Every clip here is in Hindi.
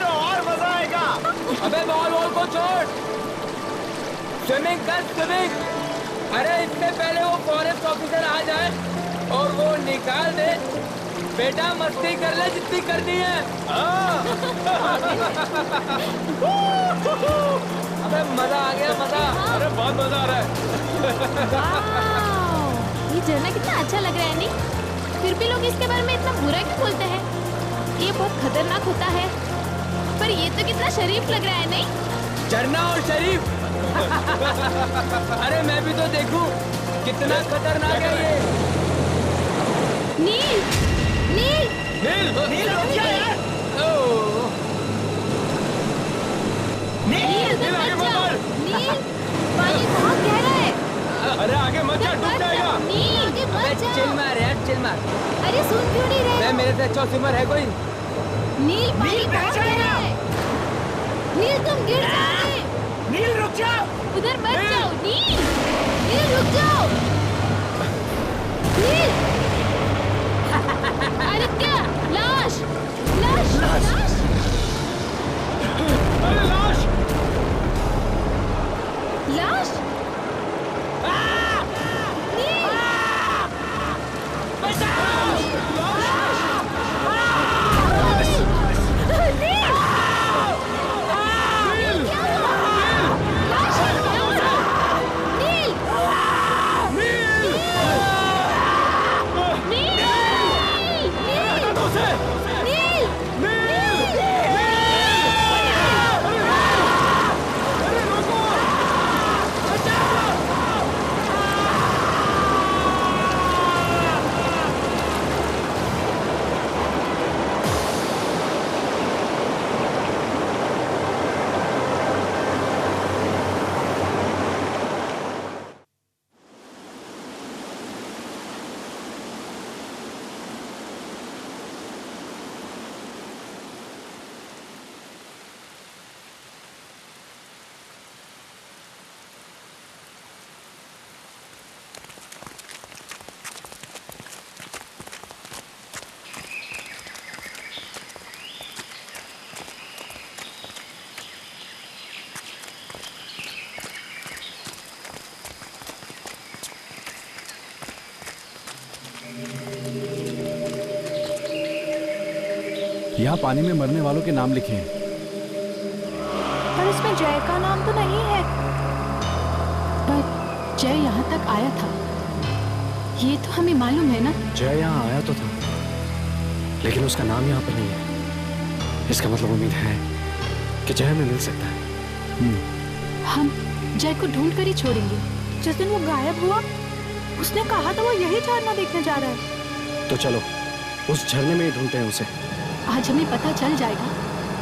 तो और मजा आएगा। अबे बॉल को छोड़, स्विमिंग कर स्विमिंग। अरे इससे पहले वो फॉरेस्ट ऑफिसर आ जाए और वो निकाल दे। बेटा मस्ती कर ले जितनी करनी है। अबे मजा आ गया मजा। अरे बहुत मजा आ रहा है। ये झरना कितना अच्छा लग रहा है नहीं? फिर भी लोग इसके बारे में इतना बुरा क्यों बोलते हैं? ये बहुत खतरनाक होता है, पर ये तो कितना शरीफ लग रहा है नहीं? झरना और शरीफ। अरे मैं भी तो देखूं कितना खतरनाक है ये। नील, नील, नील, नील रुक जा यार। नील, नील आगे मत बढ़। नील, पानी बहुत गहरा है। अरे आगे मत जा, डूब जाएगा। नील, आगे मत जा। चिल मार यार, चिल मार। अरे सुन क्यों नहीं रहे? मैं मेरे से अच्छा स्विमर है कोई? नील, पानी बहुत गहरा है। नील तुम गिर जाओगे। नील रुक जा। उधर मत जाओ। नील, नील रुक जाओ। नील, आदित्य, लाश, लाश, लाश। अरे लाश। लाश? नील! बचाओ! लाश! नील! नील, क्या हुआ? लाश है, क्या हुआ? नील! नील! नील! नील! हाथों से! नील! नील! अरे रुको! बचाओ! यहाँ पानी में मरने वालों के नाम लिखे हैं। पर इसमें जय का नाम तो नहीं है। पर जय यहाँ तक आया था, ये तो हमें मालूम है ना? जय यहाँ आया तो था, लेकिन उसका नाम यहाँ पर नहीं है। इसका मतलब उम्मीद है कि जय हमें मिल सकता है। हम जय को ढूंढ कर ही छोड़ेंगे। जिस दिन वो गायब हुआ, उसने कहा था वो यही झरना देखने जा रहा है। तो चलो उस झरने में ही ढूंढते हैं उसे। आज हमें पता चल जाएगा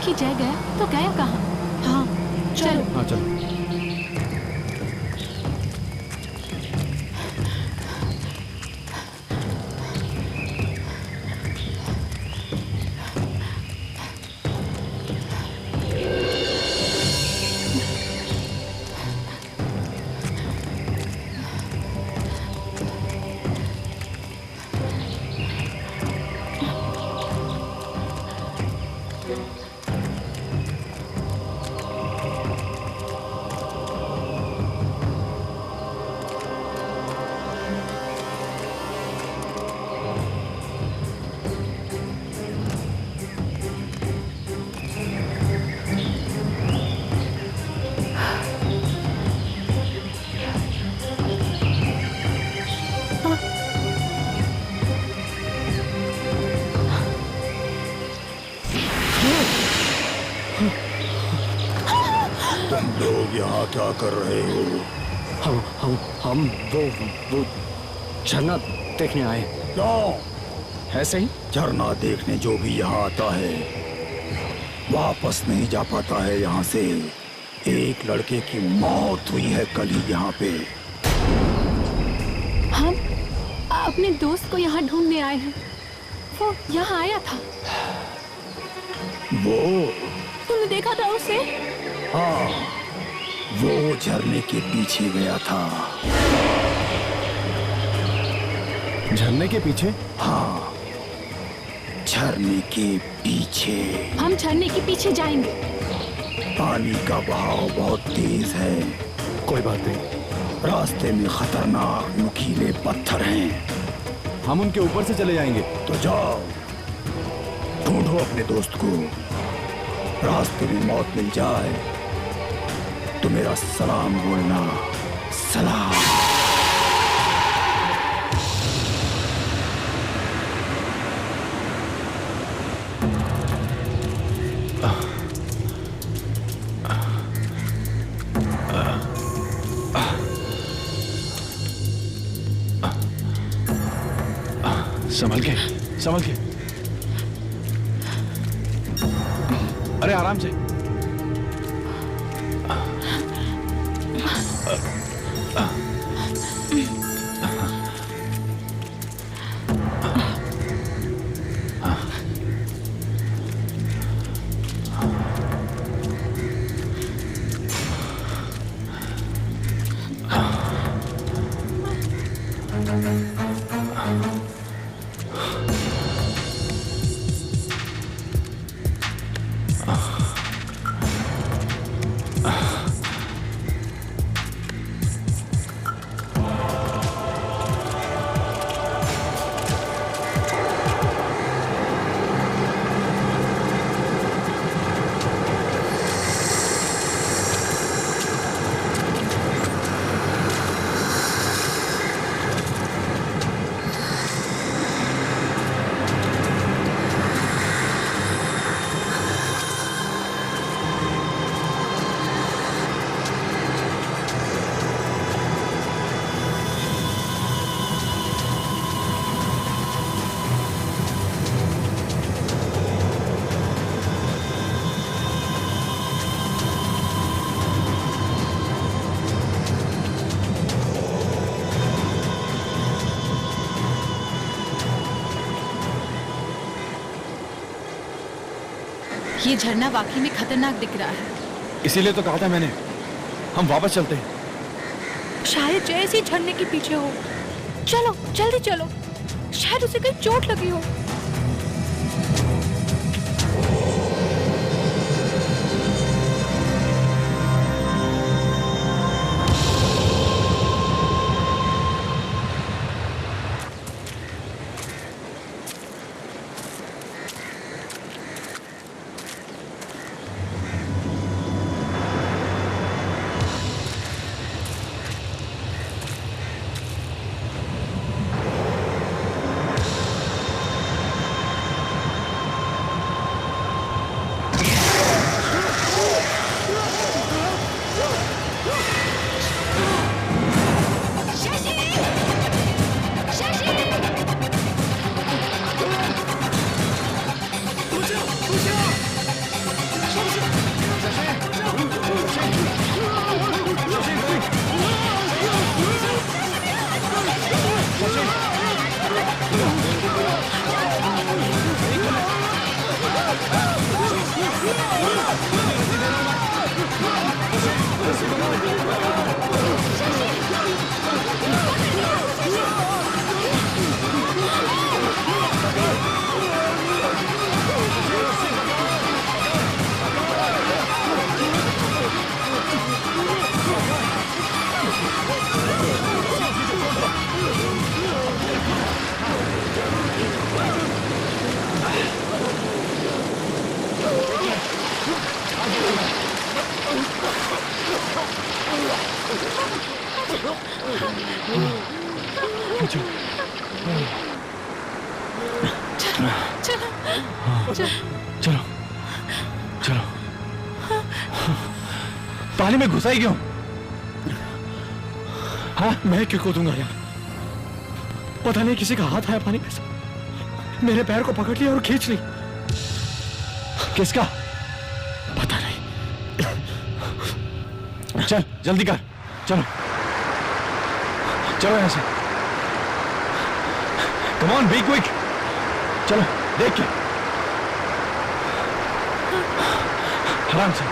कि जय गया तो गया कहाँ। हाँ चलो। हाँ चलो। लोग यहाँ क्या कर रहे हो? हम वो झरना देखने आए। क्यों? ऐसे ही। झरना देखने जो भी यहाँ आता है वापस नहीं जा पाता है यहाँ से। एक लड़के की मौत हुई है कल ही यहाँ पे। हम अपने दोस्त को यहाँ ढूंढने आए हैं। वो यहाँ आया था। वो? तुमने देखा था उसे? हाँ, वो झरने के पीछे गया था। झरने के पीछे? हाँ, झरने के पीछे। हम झरने के पीछे जाएंगे। पानी का बहाव बहुत तेज है। कोई बात नहीं, रास्ते में खतरनाक नुकीले पत्थर हैं। हम उनके ऊपर से चले जाएंगे। तो जाओ, ढूंढो अपने दोस्त को। रास्ते में मौत मिल जाए तो मेरा सलाम बोलना। सलाम। संभल के, संभल के। अरे आराम से। ये झरना वाकई में खतरनाक दिख रहा है। इसीलिए तो कहा था मैंने, हम वापस चलते हैं। शायद जैसे ही झरने के पीछे हो। चलो जल्दी चलो, शायद उसे कहीं चोट लगी हो। चलो चलो। पानी में घुसाई क्यों? हाँ, मैं क्यों कूदूंगा यार? पता नहीं किसी का हाथ आया पानी में से, मेरे पैर को पकड़ लिया और खींच ली। किसका? पता नहीं। चल जल्दी कर, चलो चलो यहाँ से। Come on, be quick. चलो देख के, आराम से।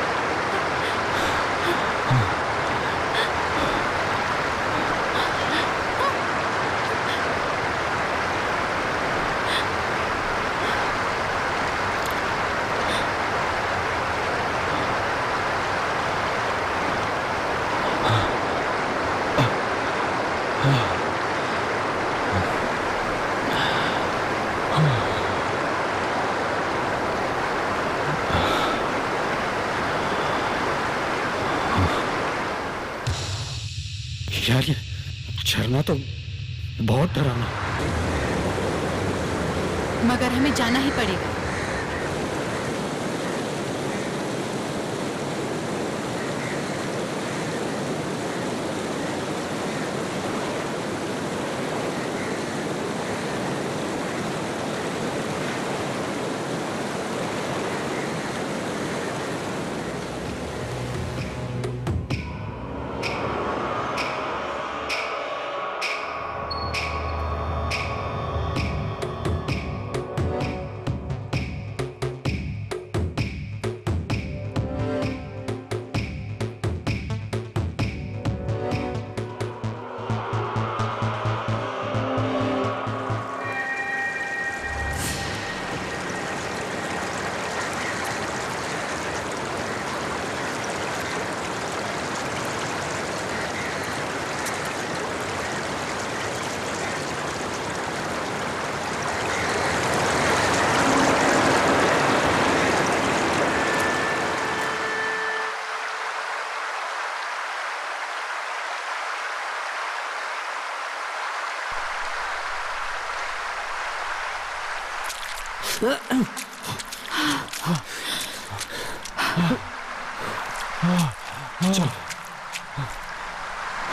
यार ये झरना तो बहुत डरावना। मगर हमें जाना ही पड़ेगा।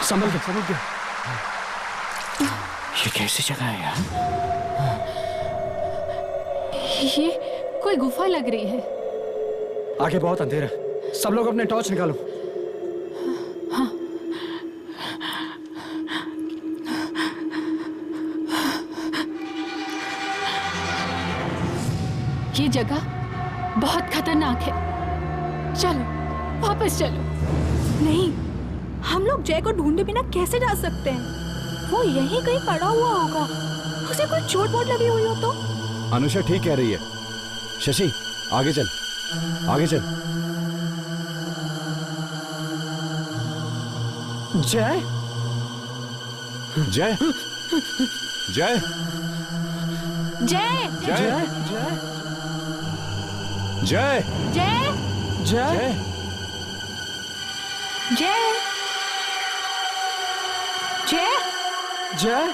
संभल गया। ये कैसी जगह है यार? ये कोई गुफा लग रही है। आगे बहुत अंधेरा है, सब लोग अपने टॉर्च निकालो। हाँ। ये जगह बहुत खतरनाक है। चलो वापस चलो। नहीं, हम लोग जय को ढूंढे बिना कैसे जा सकते हैं? वो यहीं कहीं पड़ा हुआ होगा। उसे कोई चोट वोट लगी हुई हो तो? अनुषा ठीक कह रही है। शशि आगे चल, आगे चल। जय जय जय जय जय जय जय जय जय जय जय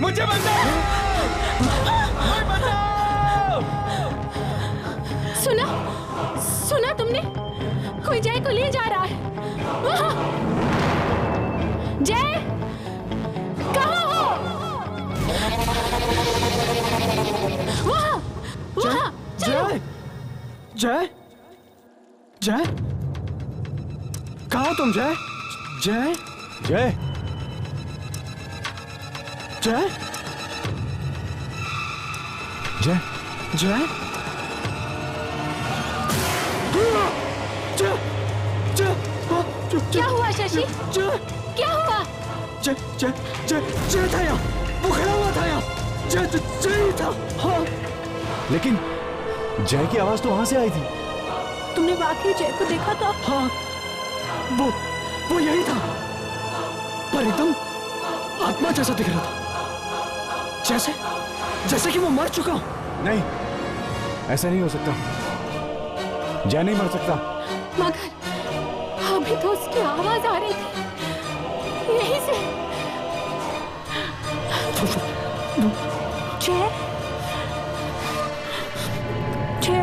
मुझे बचाओ! मुझे बचाओ! सुना सुना तुमने? कोई जय को ले जा रहा है। वहाँ! जय कहाँ हो? वहाँ वहाँ चलो। जय जय जय कहाँ हो तुम? जय जय जय जय जय जय क्या हुआ शशि? जय क्या हुआ? जय जय जय जय था यहाँ, वो खड़ा हुआ था यहाँ। जय जय जय था। हाँ लेकिन जय की आवाज तो वहां से आई थी। तुमने वाकई जय को देखा था? हाँ वो यही था, पर एकदम आत्मा जैसा दिख रहा था, जैसे कि वो मर चुका हो। नहीं, ऐसा नहीं हो सकता। जय नहीं मर सकता। मगर अभी तो उसकी आवाज आ रही थी यहीं से। जय जय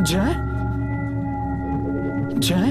जय जय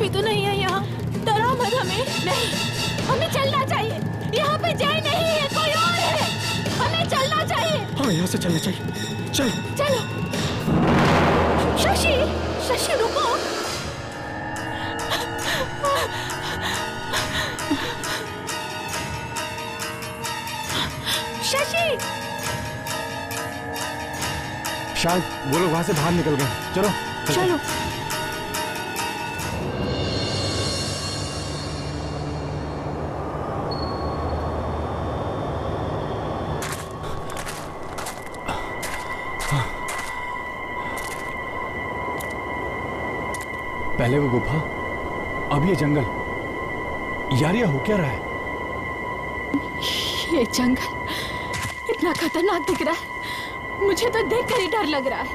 भी तो नहीं है यहाँ। डरा मत हमें। नहीं, हमें चलना चाहिए। यहाँ पे जय नहीं है, कोई और है। हमें चलना चाहिए। हाँ, यहाँ से चलना चाहिए। चलो। चलो। शशि, शशि रुको। शशि, शायद वो लोग वहां से बाहर निकल गए। चलो चलो। पहले वो गुफा, अब ये जंगल। यार ये हो क्या रहा है? ये जंगल इतना खतरनाक दिख रहा है, मुझे तो देखकर ही डर लग रहा है।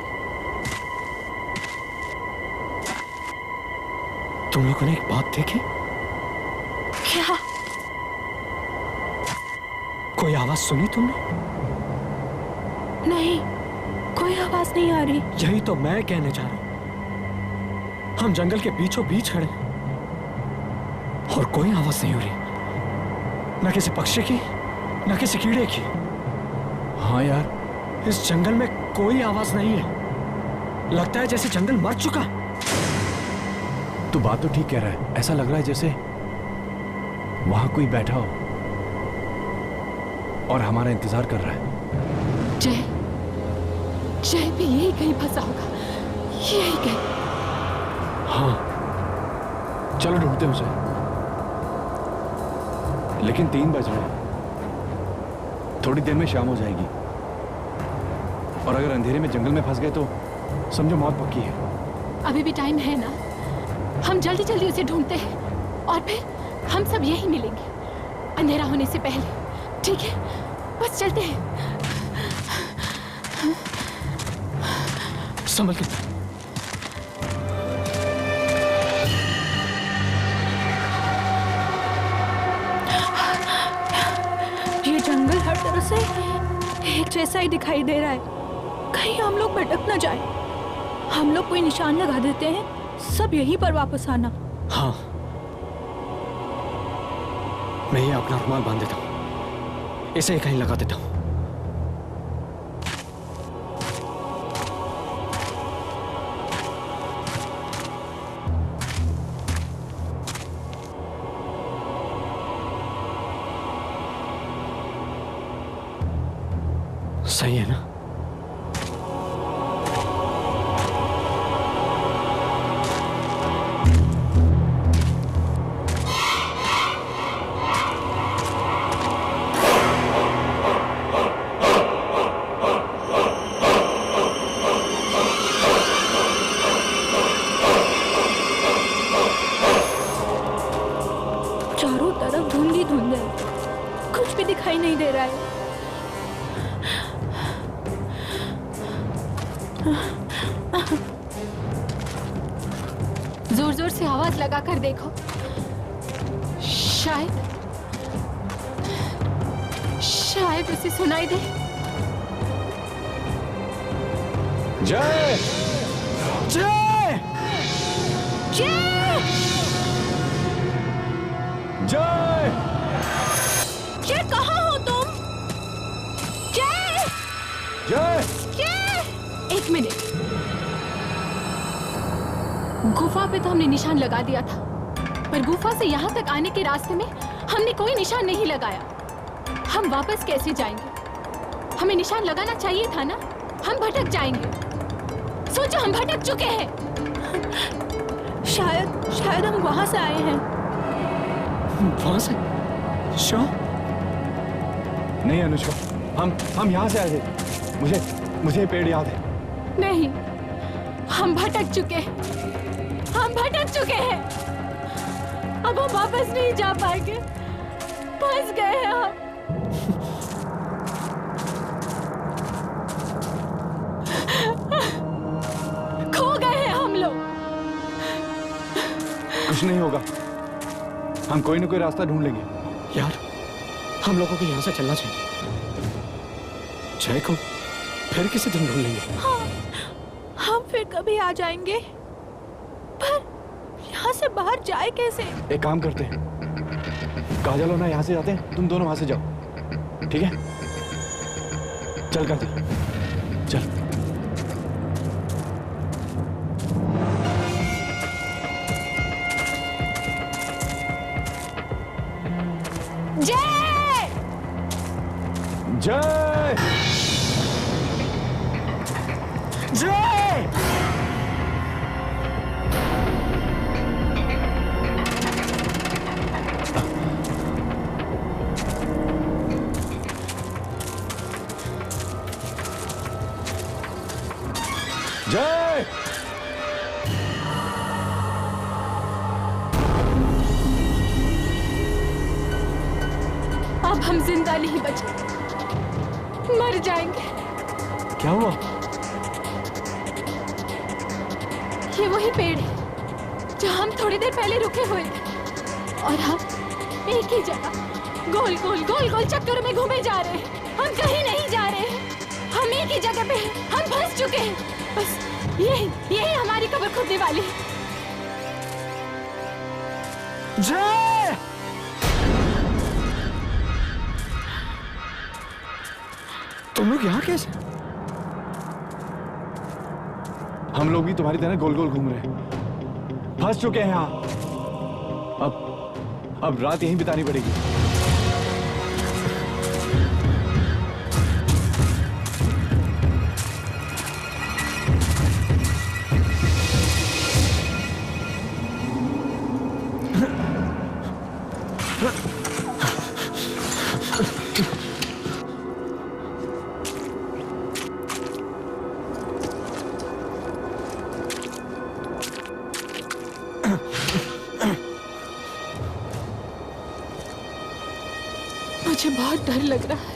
तुम लोगों ने एक बात देखी? क्या? कोई आवाज सुनी तुमने? नहीं, कोई आवाज नहीं आ रही। यही तो मैं कहने जा रहा हूं। हम जंगल के बीचों बीच खड़े हैं और कोई आवाज नहीं हो रही, न किसी पक्षी की, न किसी कीड़े की। हाँ यार, इस जंगल में कोई आवाज नहीं है। लगता है जैसे जंगल मर चुका। तू बात तो ठीक कह रहा है। ऐसा लग रहा है जैसे वहां कोई बैठा हो और हमारा इंतजार कर रहा है। जय, जय भी यही कहीं फंसा होगा, यही कहीं। हाँ, चलो ढूंढते हैं उसे। लेकिन 3 बज रहे हैं, थोड़ी देर में शाम हो जाएगी और अगर अंधेरे में जंगल में फंस गए तो समझो मौत पक्की है। अभी भी टाइम है ना, हम जल्दी जल्दी उसे ढूंढते हैं और फिर हम सब यही मिलेंगे अंधेरा होने से पहले। ठीक है, बस चलते हैं। संभल के। ये जंगल हर तरह से एक जैसा ही दिखाई दे रहा है। कहीं हम लोग भटक न जाए। हम लोग कोई निशान लगा देते हैं, सब यहीं पर वापस आना। हाँ, मैं ये अपना रुमाल बांध देता हूं, इसे कहीं लगा देता हूं। सही है ना? चारों तरफ धुंध ही धुंध है, कुछ भी दिखाई नहीं दे रहा है। जोर जोर से आवाज लगाकर देखो, शायद उसे सुनाई दे। जय, जय! जय! जय! जय, कहाँ हो तुम? जय! जय! जय! एक मिनट, गुफा पे तो हमने निशान लगा दिया था, पर गुफा से यहाँ तक आने के रास्ते में हमने कोई निशान नहीं लगाया। हम वापस कैसे जाएंगे? हमें निशान लगाना चाहिए था ना, हम भटक जाएंगे। सोचो, हम भटक चुके हैं। शायद हम वहां से आए हैं। वहां से? श्योर? नहीं अनुष्का, हम यहाँ से आए थे। मुझे पेड़ याद है। नहीं, हम भटक चुके हैं। हम भटक चुके हैं। अब हम वापस नहीं जा पाएंगे। फंस गए हैं हम। खो गए हैं हम लोग। कुछ नहीं होगा, हम कोई ना कोई रास्ता ढूंढ लेंगे। यार, हम लोगों को यहाँ से चलना चाहिए। जय को फिर किसी दिन ढूंढ लेंगे। हाँ, हम फिर कभी आ जाएंगे, पर यहाँ से बाहर जाए कैसे? एक काम करते हैं, काजल और ना यहाँ से जाते हैं, तुम दोनों वहां से जाओ, ठीक है? चल काजल, चल। जय! जय जय! जय! अब हम जिंदा नहीं बचे, मर जाएंगे। क्या हुआ? ये वही पेड़ है जहाँ हम थोड़ी देर पहले रुके हुए थे और हम एक ही जगह गोल गोल गोल गोल चक्कर में घूमे जा रहे हैं। हम कहीं नहीं जा रहे हैं, हम एक ही जगह पे हैं, हम फंस चुके हैं। बस यही हमारी कब्र खुदने वाली है। जय! तुम लोग यहाँ कैसे? हम लोग भी तुम्हारी तरह गोल गोल घूम रहे हैं, फंस चुके हैं यहाँ। अब रात यहीं बितानी पड़ेगी। मुझे बहुत डर लग रहा है।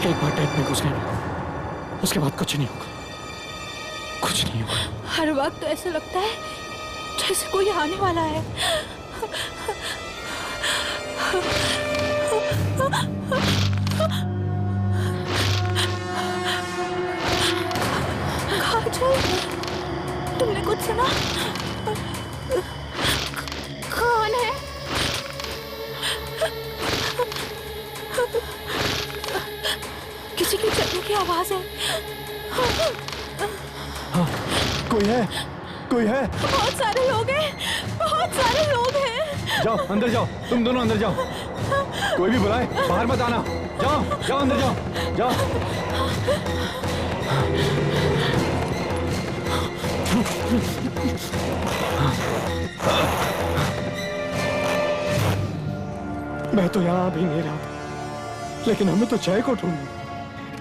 एक बार टेंट में घुस गए ना, उसके बाद कुछ नहीं होगा, कुछ नहीं होगा। हर वक्त ऐसा लगता है जैसे कोई आने वाला है। काजल, तुमने कुछ सुना? कौन है? किसी की चलने की आवाज है। कोई है, कोई है। बहुत सारे लोग हैं, बहुत सारे लोग हैं। जाओ अंदर जाओ, तुम दोनों अंदर जाओ, कोई भी बुलाए बाहर मत आना। जाओ जाओ अंदर जाओ, जाओ। मैं तो यहाँ भी नहीं रहा, लेकिन हमें तो जय को ढूंढना,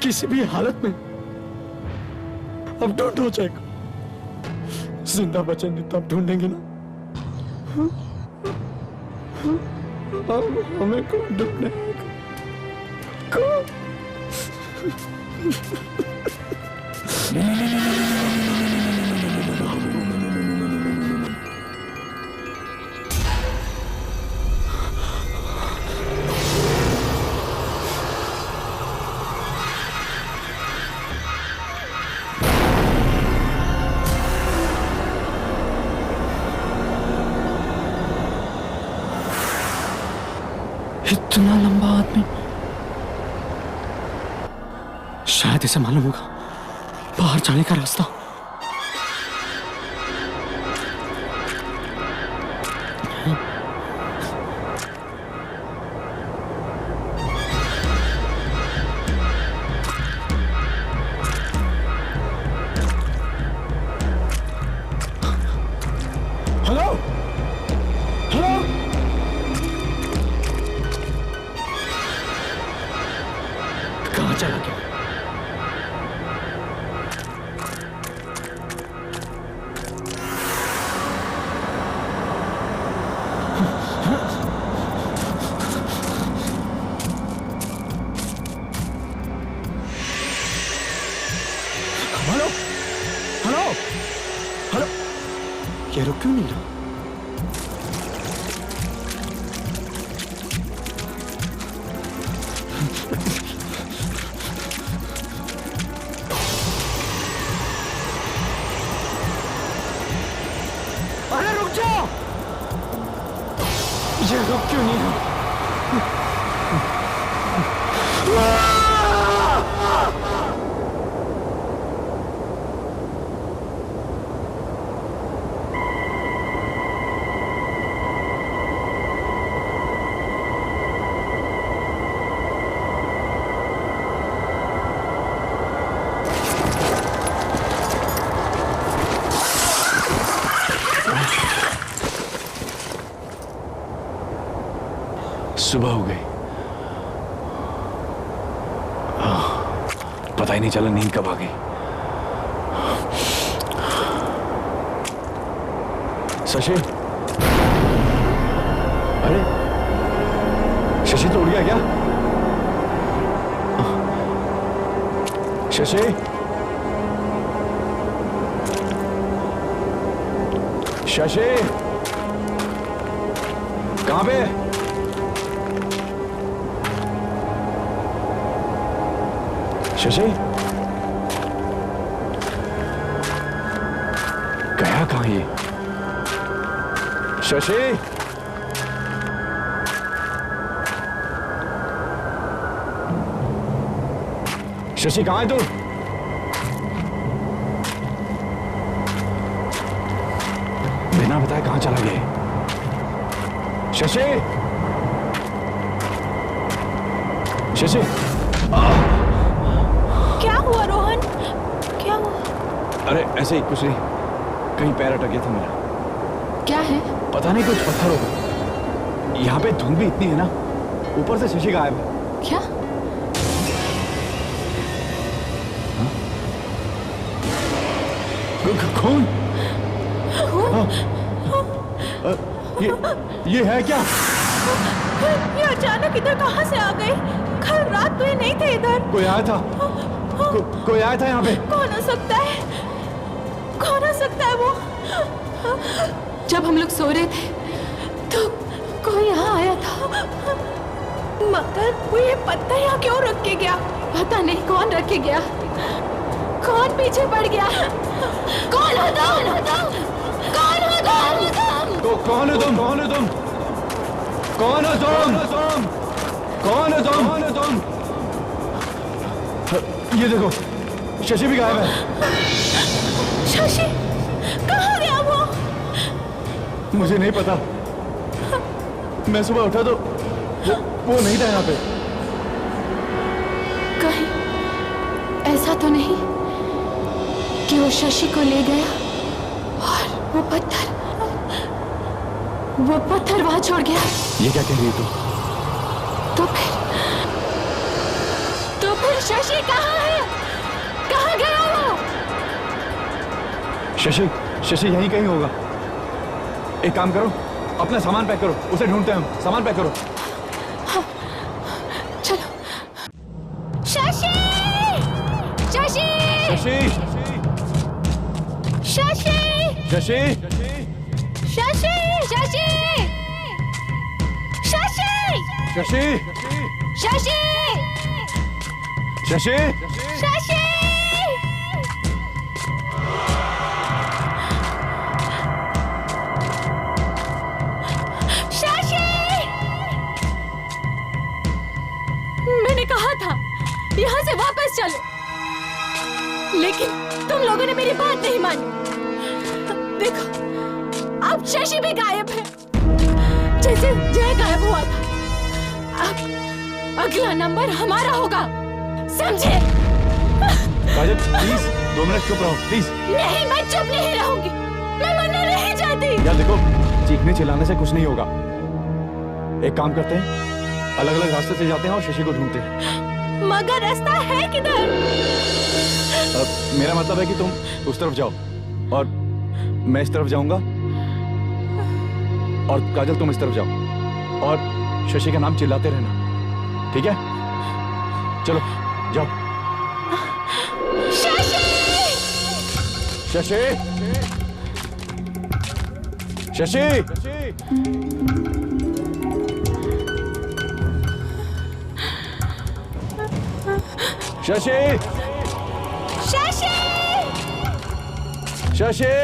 किसी भी हालत में। अब ढूंढो जय को, जिंदा बचेंगे तब ढूंढेंगे ना। अब हमें कौन ढूंढेगा? कौन? इतना लंबा आदमी, शायद इसे मालूम होगा बाहर जाने का रास्ता। हेलो, हेलो, कहाँ चला गया? हेलो, हेलो, हेलो, ये रुक क्यों नहीं रहा? चुप क्यों नहीं हो? सुबह हो गई। पता ही नहीं चला नींद कब आ गई। शशि, अरे शशि तो उड़ गया क्या? शशि, शशि कहां पे? शशि गया कहां ये? शशि, शशि कहां है तू? बिना बताए कहां चला गया? शशि, शशि, क्या हुआ रोहन? क्या हुआ? अरे ऐसे ही कुछ नहीं, कहीं पैर अटक गया था मेरा। क्या है? पता नहीं, कुछ पत्थर होगा। यहाँ पे धुंध भी इतनी है ना, ऊपर से शशि गायब है। क्या? खून? ये है क्या? ये अचानक इधर कहाँ से आ गए? कल रात तो ये नहीं थे इधर। कोई आया था? कोई आया था यहाँ पे? कौन हो सकता है? कौन हो सकता है वो? जब हम लोग सो रहे थे तो कोई यहाँ आया था। मगर वो ये पत्थर यहाँ क्यों रख के गया? पता नहीं कौन रख के गया, कौन पीछे पड़ गया। कौन हो तुम? कौन हो तुम? तो कौन हो तुम? कौन हो तुम? कौन हो तुम? कौन हो तुम? कौन हो तुम? ये देखो, शशि भी गायब है। शशि कहाँ गया वो? मुझे नहीं पता। मैं सुबह उठा तो वो नहीं था यहाँ पे। कहीं ऐसा तो नहीं कि वो शशि को ले गया और वो पत्थर वहां छोड़ गया? ये क्या कह रही है तू? तो फिर शशि कहाँ है? कहाँ गया वो? शशि यहीं कहीं होगा। एक काम करो, अपना सामान पैक करो, उसे ढूंढते हैं हम। सामान पैक करो। हाँ, चलो। शशि! शशि! शशि! शशि! शशि! शशि! शशि! शशि! शशि! शशि! शशि! शशि! शशि! मैंने कहा था यहाँ से वापस चलो, लेकिन तुम लोगों ने मेरी बात नहीं मानी। देखो, अब शशि भी गायब है, जैसे जय गायब हुआ था। अब अगला नंबर हमारा होगा, समझे? काजल प्लीज 2 मिनट चुप रहो प्लीज। नहीं, मैं चुप नहीं रहूंगी, मैं मरना नहीं चाहती। यार देखो, चीखने चिल्लाने से कुछ नहीं होगा। एक काम करते हैं, अलग अलग रास्ते से जाते हैं और शशि को ढूंढते हैं। मगर रास्ता है किधर? मेरा मतलब है कि तुम उस तरफ जाओ और मैं इस तरफ जाऊंगा, और काजल तुम इस तरफ जाओ और शशि का नाम चिल्लाते रहना, ठीक है? चलो जाओ। शशि! शशि! शशि! शशि! शशि! शशि!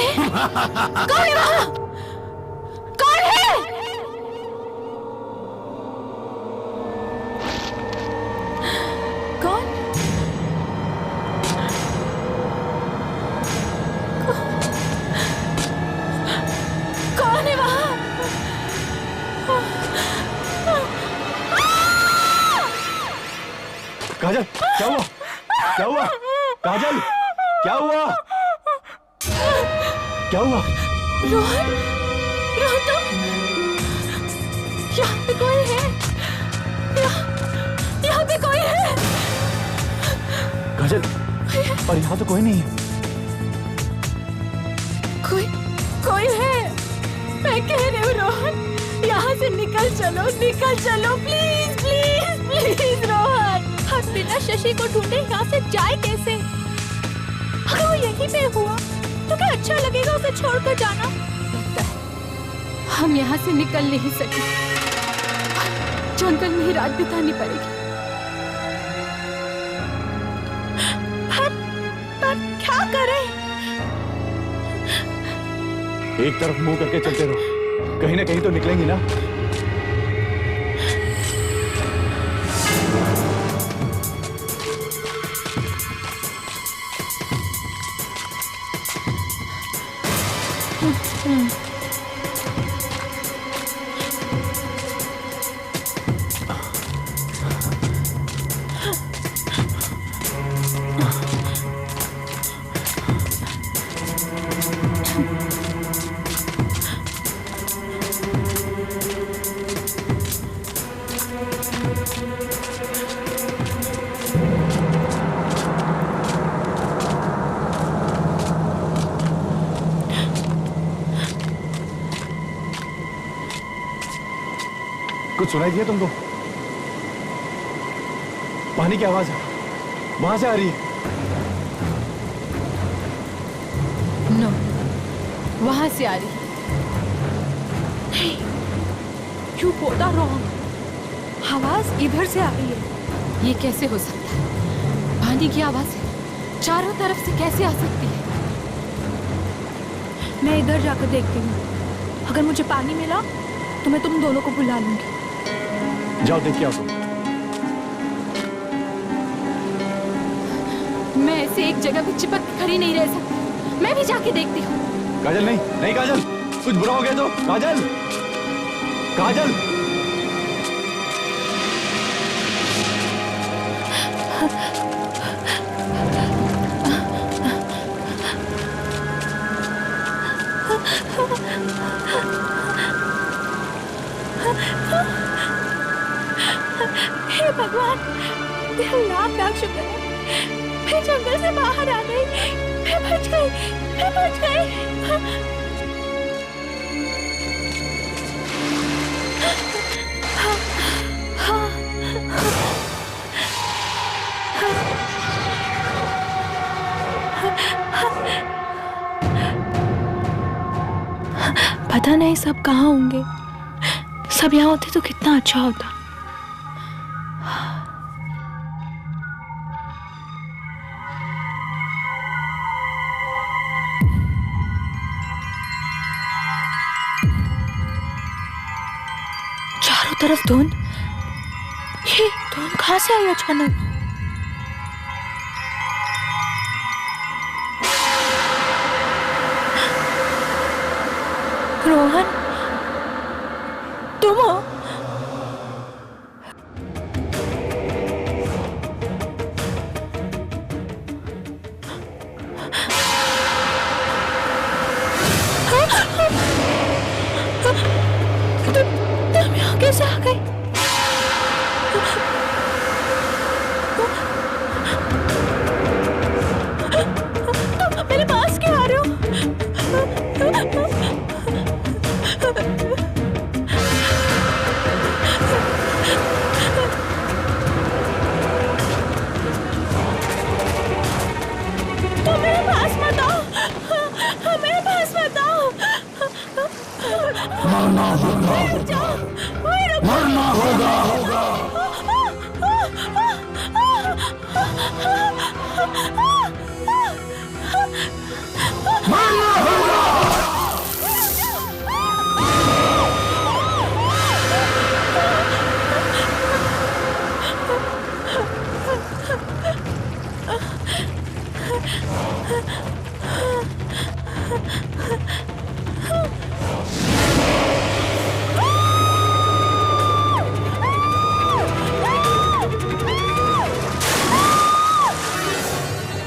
है? कौन है वहां? कौन है? कौन? कौन है वहां? काजल, क्या हुआ? क्या हुआ? काजल, क्या हुआ? क्या हुआ? रोहन, रोहन तुम यहाँ पे कोई है? यहाँ पे कोई है? काजल, पर यहाँ तो कोई नहीं है। कोई है? मैं कह रही हूँ रोहन, यहाँ से निकल चलो प्लीज प्लीज प्लीज रोहन। हम बिना शशि को ढूंढे यहाँ से जाए कैसे? अगर वो यहीं पे हुआ तो क्या अच्छा लगेगा उसे छोड़कर जाना? लगता है हम यहाँ से निकल नहीं सके, जंगल में ही रात बितानी पड़ेगी। पर क्या करें? एक तरफ मुंह करके चलते रहो, कहीं ना कहीं तो निकलेंगी ना। कुछ सुनाई दिया तुमको? पानी की आवाज है, वहां से आ रही है। नो, वहां से आ रही है। You both are wrong. आवाज इधर से आ रही है। ये कैसे हो सकता है? पानी की आवाज चारों तरफ से कैसे आ सकती है? मैं इधर जाकर देखती हूँ। अगर मुझे पानी मिला तो मैं तुम दोनों को बुला लूंगी। जाओ देख के आओ तुम। मैं ऐसे एक जगह पे चिपक के खड़ी नहीं रह सकती। मैं भी जाके देखती हूँ। काजल नहीं, नहीं काजल, कुछ बुरा हो गया तो। काजल, काजल। हे भगवान, तेरा लाख लाख शुक्र है। मैं जंगल से बाहर आ गई। मैं बच गई। पता नहीं सब कहाँ होंगे। सब यहाँ होते तो कितना अच्छा होता। चारों तरफ धुंध। ये धुंध कहाँ से आई अचानक? रोहन, तुम हो? तुम यहाँ कैसे आ गई? तुम मेरे पास क्यों आ रहे हो? मरना होगा। मरना होगा।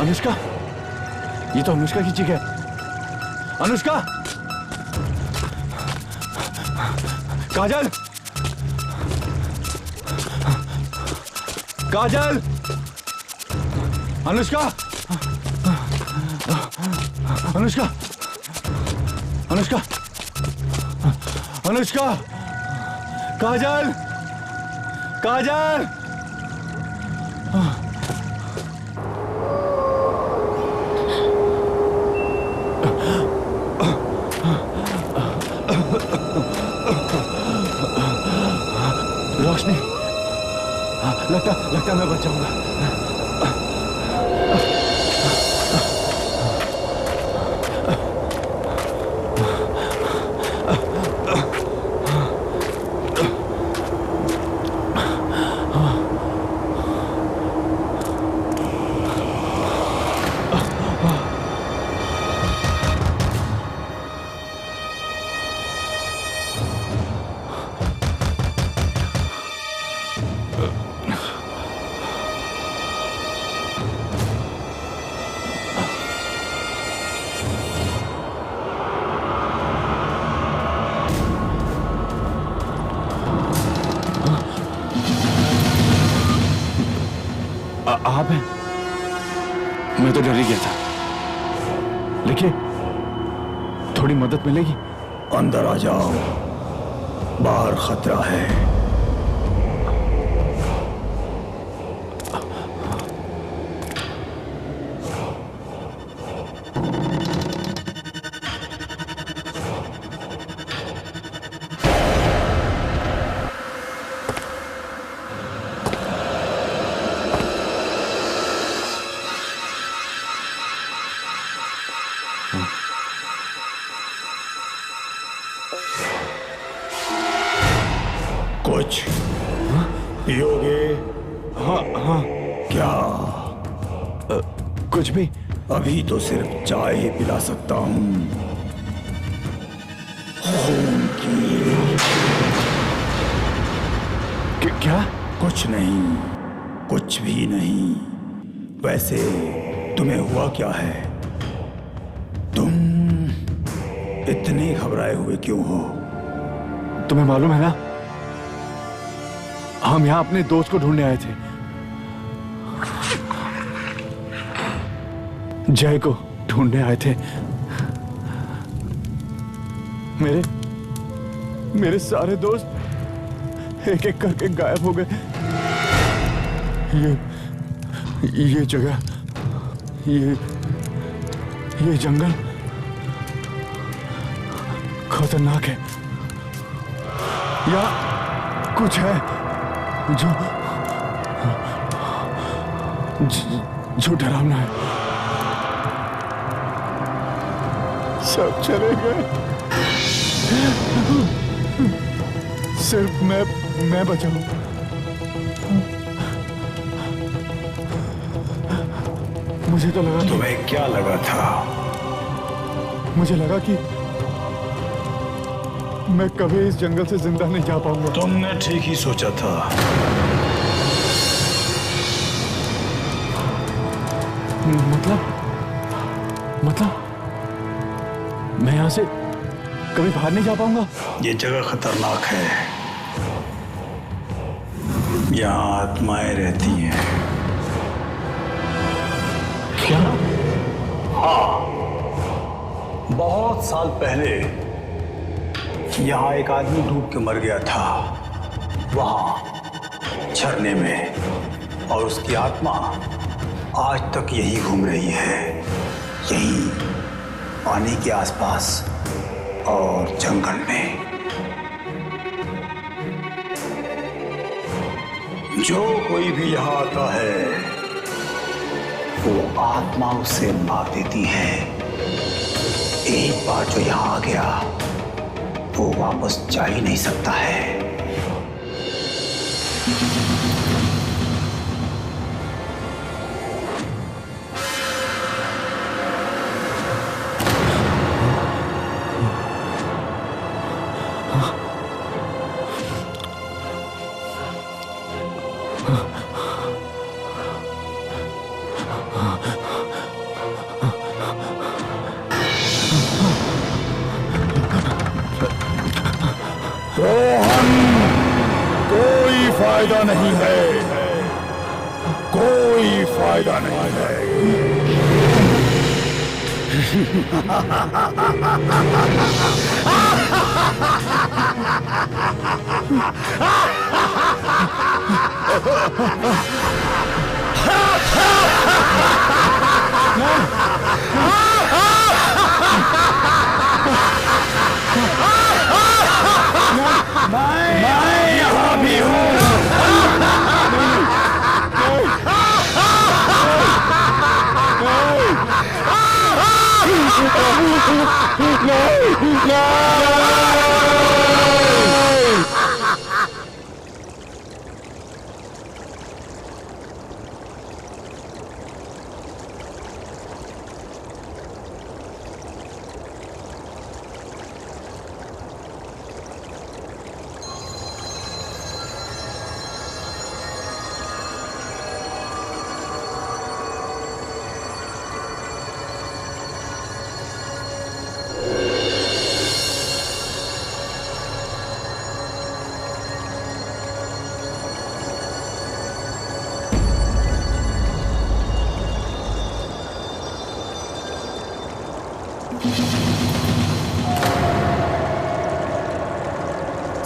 अनुष्का, ये तो अनुष्का की चीख है। अनुष्का, काजल, काजल, अनुष्का, अनुष्का, अनुष्का, अनुष्का, काजल, काजल। रोशनी, लगता मैं बच जाऊंगा। आप हैं? मैं तो डर ही गया था, लेकिन थोड़ी मदद मिलेगी? अंदर आ जाओ, बाहर खतरा है। कुछ पियोगे? हाँ हाँ। क्या? कुछ भी। अभी तो सिर्फ चाय ही पिला सकता हूँ। खून की। क्या? कुछ नहीं, कुछ भी नहीं। वैसे तुम्हें हुआ क्या है? तुम इतने घबराए हुए क्यों हो? तुम्हें मालूम है ना, हम यहाँ अपने दोस्त को ढूंढने आए थे, जय को ढूंढने आए थे। मेरे सारे दोस्त एक एक करके गायब हो गए। ये जगह, ये जंगल खतरनाक है। या कुछ है जो डरावना है। सब चले गए, सिर्फ मैं बचा हूं। मुझे तो लगा, तुम्हें क्या लगा था? मुझे लगा कि मैं कभी इस जंगल से जिंदा नहीं जा पाऊंगा। तुमने ठीक ही सोचा था। मतलब मैं यहां से कभी बाहर नहीं जा पाऊंगा? ये जगह खतरनाक है, यहाँ आत्माएं रहती हैं। क्या? हाँ, बहुत साल पहले यहाँ एक आदमी डूब के मर गया था, वहां झरने में, और उसकी आत्मा आज तक यही घूम रही है, यही पानी के आसपास और जंगल में। जो कोई भी यहाँ आता है, वो आत्मा उसे मार देती है। एक बार जो यहाँ आ गया, वो वापस जा ही नहीं सकता है। रोहन, कोई फायदा नहीं है, कोई फायदा नहीं है। मैं यहाँ भी हूँ।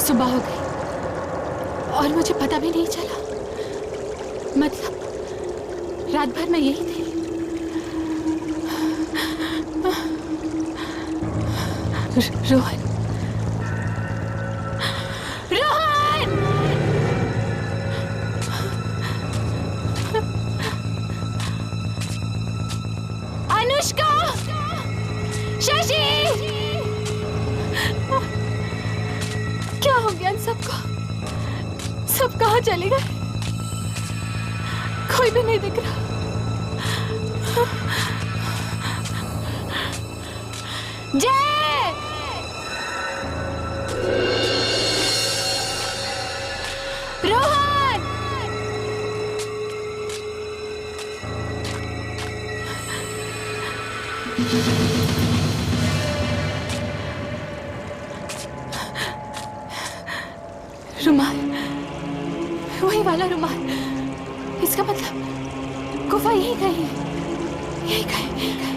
सुबह हो गई और मुझे पता भी नहीं चला। मतलब रात भर मैं यही थी। रोहन, रोहन! अनुष्का, शशि, क्या हो गया इन सबको? सब कहाँ चले गए? कोई भी नहीं दिख रहा। जय! रोहन! रुमाल, वही वाला रुमाल। इसका मतलब गुफा यही कहीं है, यही कहीं, यही कहीं।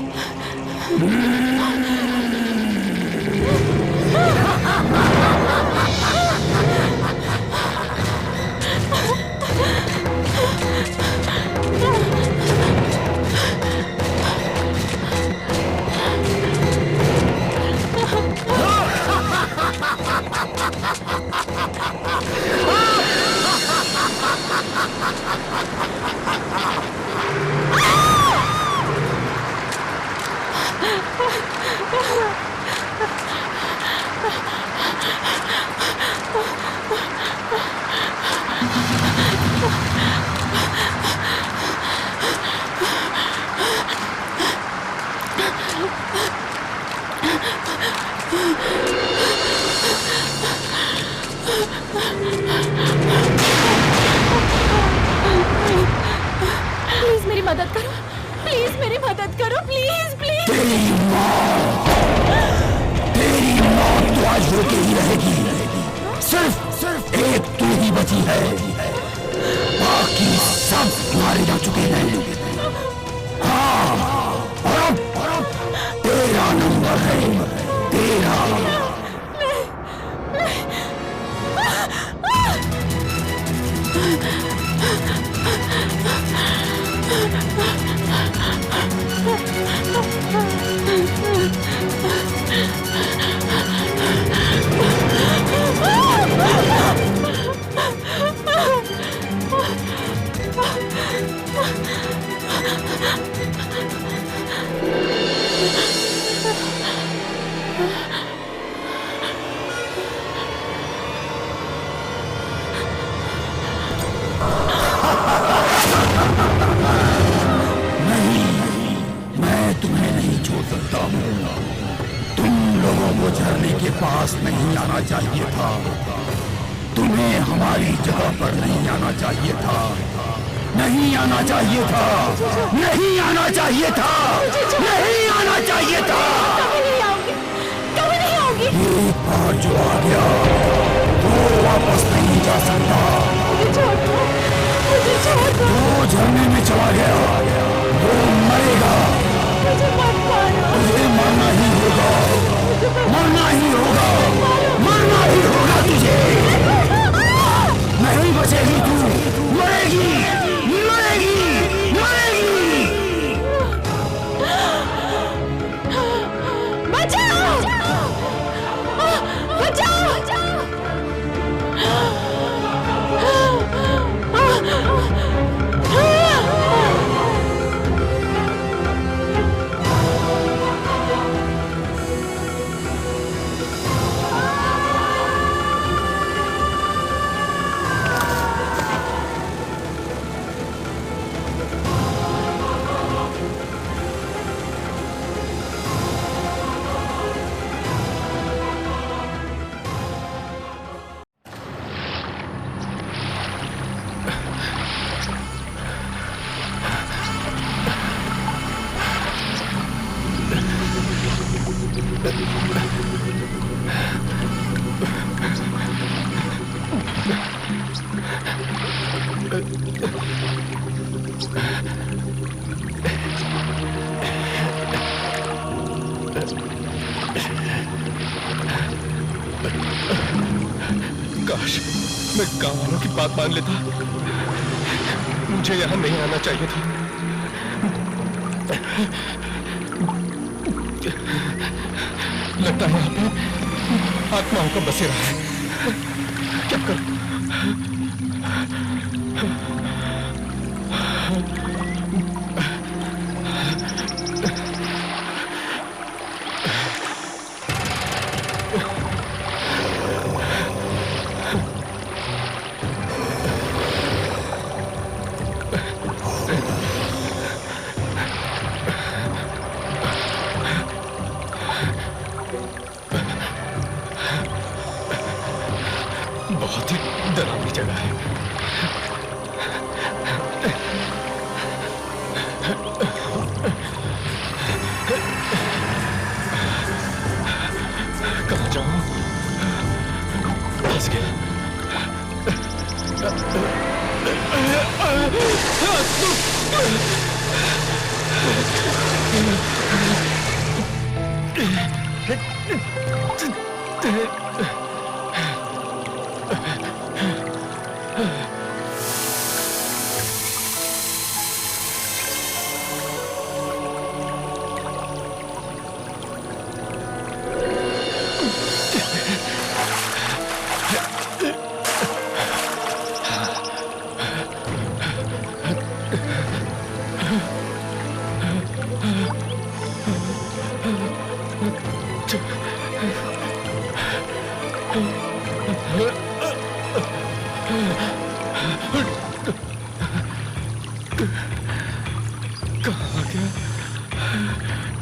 प्लीज मेरी मदद करो, प्लीज मेरी मदद करो, प्लीज प्लीज। तेरी मौत तो आज होके ही रहेगी। सिर्फ एक तू ही बची है, बाकी सब मारे जा चुके हैं। हाँ, और अब तेरा नंबर है, तेरा। झरने के पास नहीं आना चाहिए था। तुम्हें हमारी जगह पर नहीं आना चाहिए था, नहीं आना चाहिए था, नहीं आना चाहिए था, नहीं आना चाहिए था। कभी नहीं आओगी, कभी नहीं आओगी। एक बार जो आ गया वापस नहीं जा सकता। वो झरने में चला गया, वो मरेगा। तुझे मरना ही होगा, मरना ही होगा, मरना ही होगा तुझे। नहीं बचेगी तू, मरेगी, मरेगी, मरेगी। बचाओ! बचाओ! काश मैं गांव वालों की बात मान लेता। मुझे यहाँ नहीं आना चाहिए था। लगता है यहाँ पे आत्माओं का बसेरा है। क्या करूं? बहुत ही डरावनी जगह है। कहाँ जाऊं? फंस गया। कहाँ गया?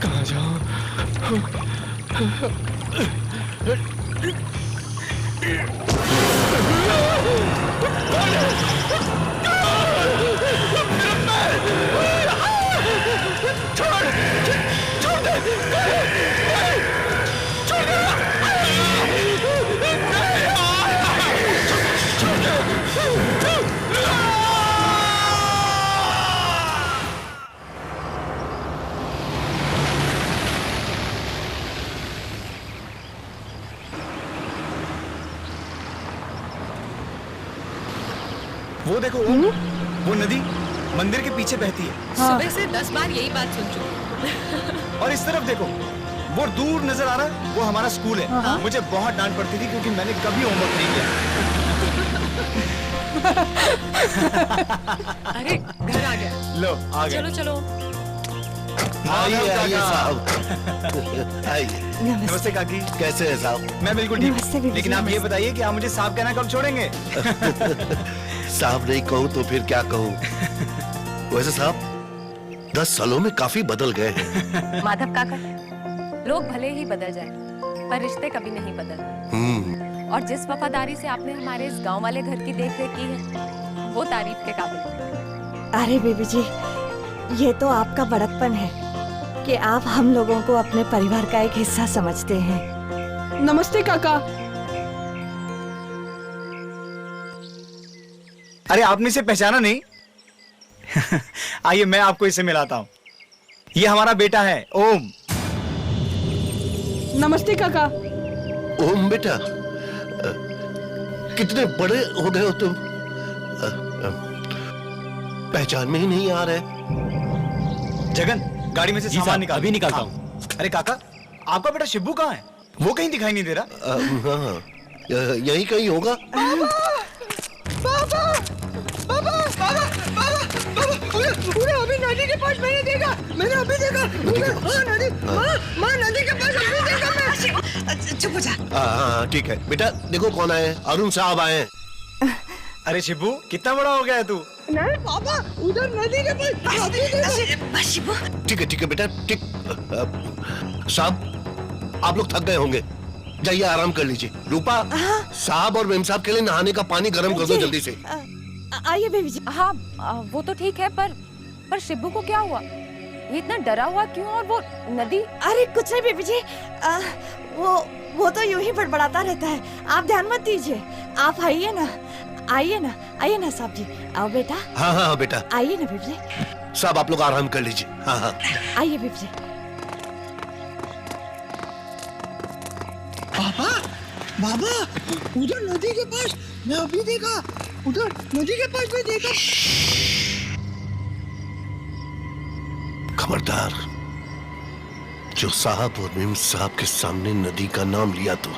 कहाँ जाऊं? वो देखो वो नदी मंदिर के पीछे बहती है। सुबह से 10 बार यही बात सुन चुकी। और इस तरफ देखो वो दूर नजर आ रहा है, वो हमारा स्कूल है। मुझे बहुत डांट पड़ती थी क्योंकि मैंने कभी होमवर्क नहीं किया। अरे घर आ गया। लो आ गया। चलो चलो। आइए आइए साहब, आइए। नमस्ते काकी। कैसे है साहब? मैं बिल्कुल ठीक हूँ, लेकिन आप ये बताइए कि आप मुझे साहब कहना कब छोड़ेंगे? साहब नहीं कहूँ तो फिर क्या कहूँ? वैसे साहब 10 सालों में काफी बदल गए हैं। माधव काका, लोग भले ही बदल जाए पर रिश्ते कभी नहीं बदलते। और जिस वफादारी से आपने हमारे इस गांव वाले घर की देखरेख की है वो तारीफ के काबिल है। अरे बेबी जी, ये तो आपका बड़कपन है कि आप हम लोगों को अपने परिवार का एक हिस्सा समझते हैं। नमस्ते काका। अरे आपने इसे पहचाना नहीं? आइए मैं आपको इसे मिलाता हूँ। ये हमारा बेटा है ओम। नमस्ते काका। ओम बेटा, कितने बड़े हो गए हो तुम, पहचान में ही नहीं आ रहे। जगन, गाड़ी में से सामान निकाल। अभी निकालता हूँ। अरे काका, आपका बेटा शिब्बू कहाँ है? वो कहीं दिखाई नहीं दे रहा। हाँ, यही कहीं होगा। अभी नदी के पास मैंने अभी देखा। माँ नदी के पास अभी देखा मैं। चुप हो जा। हाँ ठीक है बेटा, देखो कौन आए हैं, अरुण साहब आए हैं। अरे शिब्बू, कितना बड़ा हो गया है तू? नहीं पापा, उधर नदी के पास। ठीक है बेटा, ठीक। साहब, आप लोग थक गए होंगे, जाइए आराम कर लीजिए। रूपा, साहब और मेम साहब के लिए नहाने का पानी गर्म कर दो जल्दी से। आइए बेबी जी। हाँ वो तो ठीक है, पर शिब्बू को क्या हुआ? ये इतना डरा हुआ क्यों? और वो नदी? अरे कुछ नहीं बेबी जी, वो तो यूं ही बड़बड़ाता रहता है, आप ध्यान मत दीजिए। आप आइए ना, आइए ना साहब जी। आओ बेटा। हाँ बेटा, आइए ना बेबी जी। साहब आप लोग आराम कर लीजिए। हाँ आइए बेबी जी। बाबा, उधर नदी के पास मैं अभी देखा। उधर नदी के पास मैं देखा। खबरदार, जो साहब और मेम साहब के सामने नदी का नाम लिया तो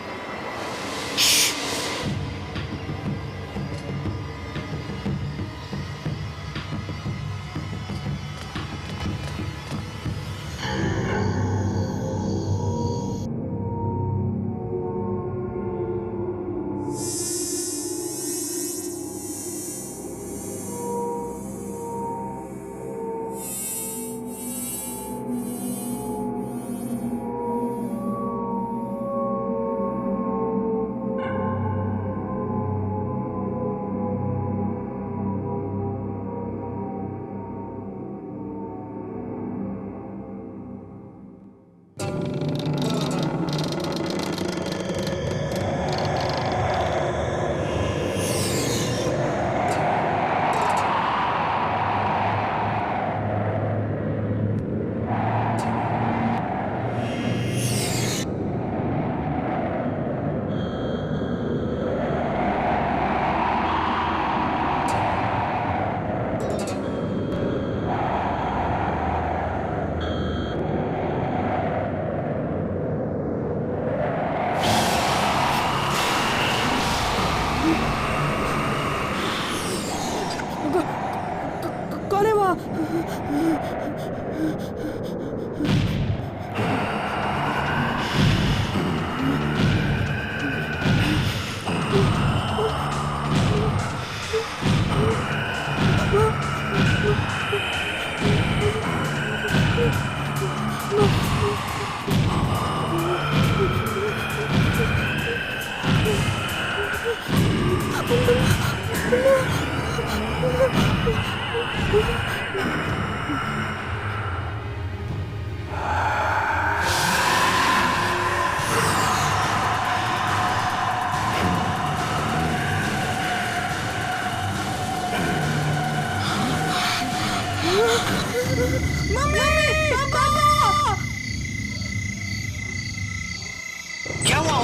क्या हुआ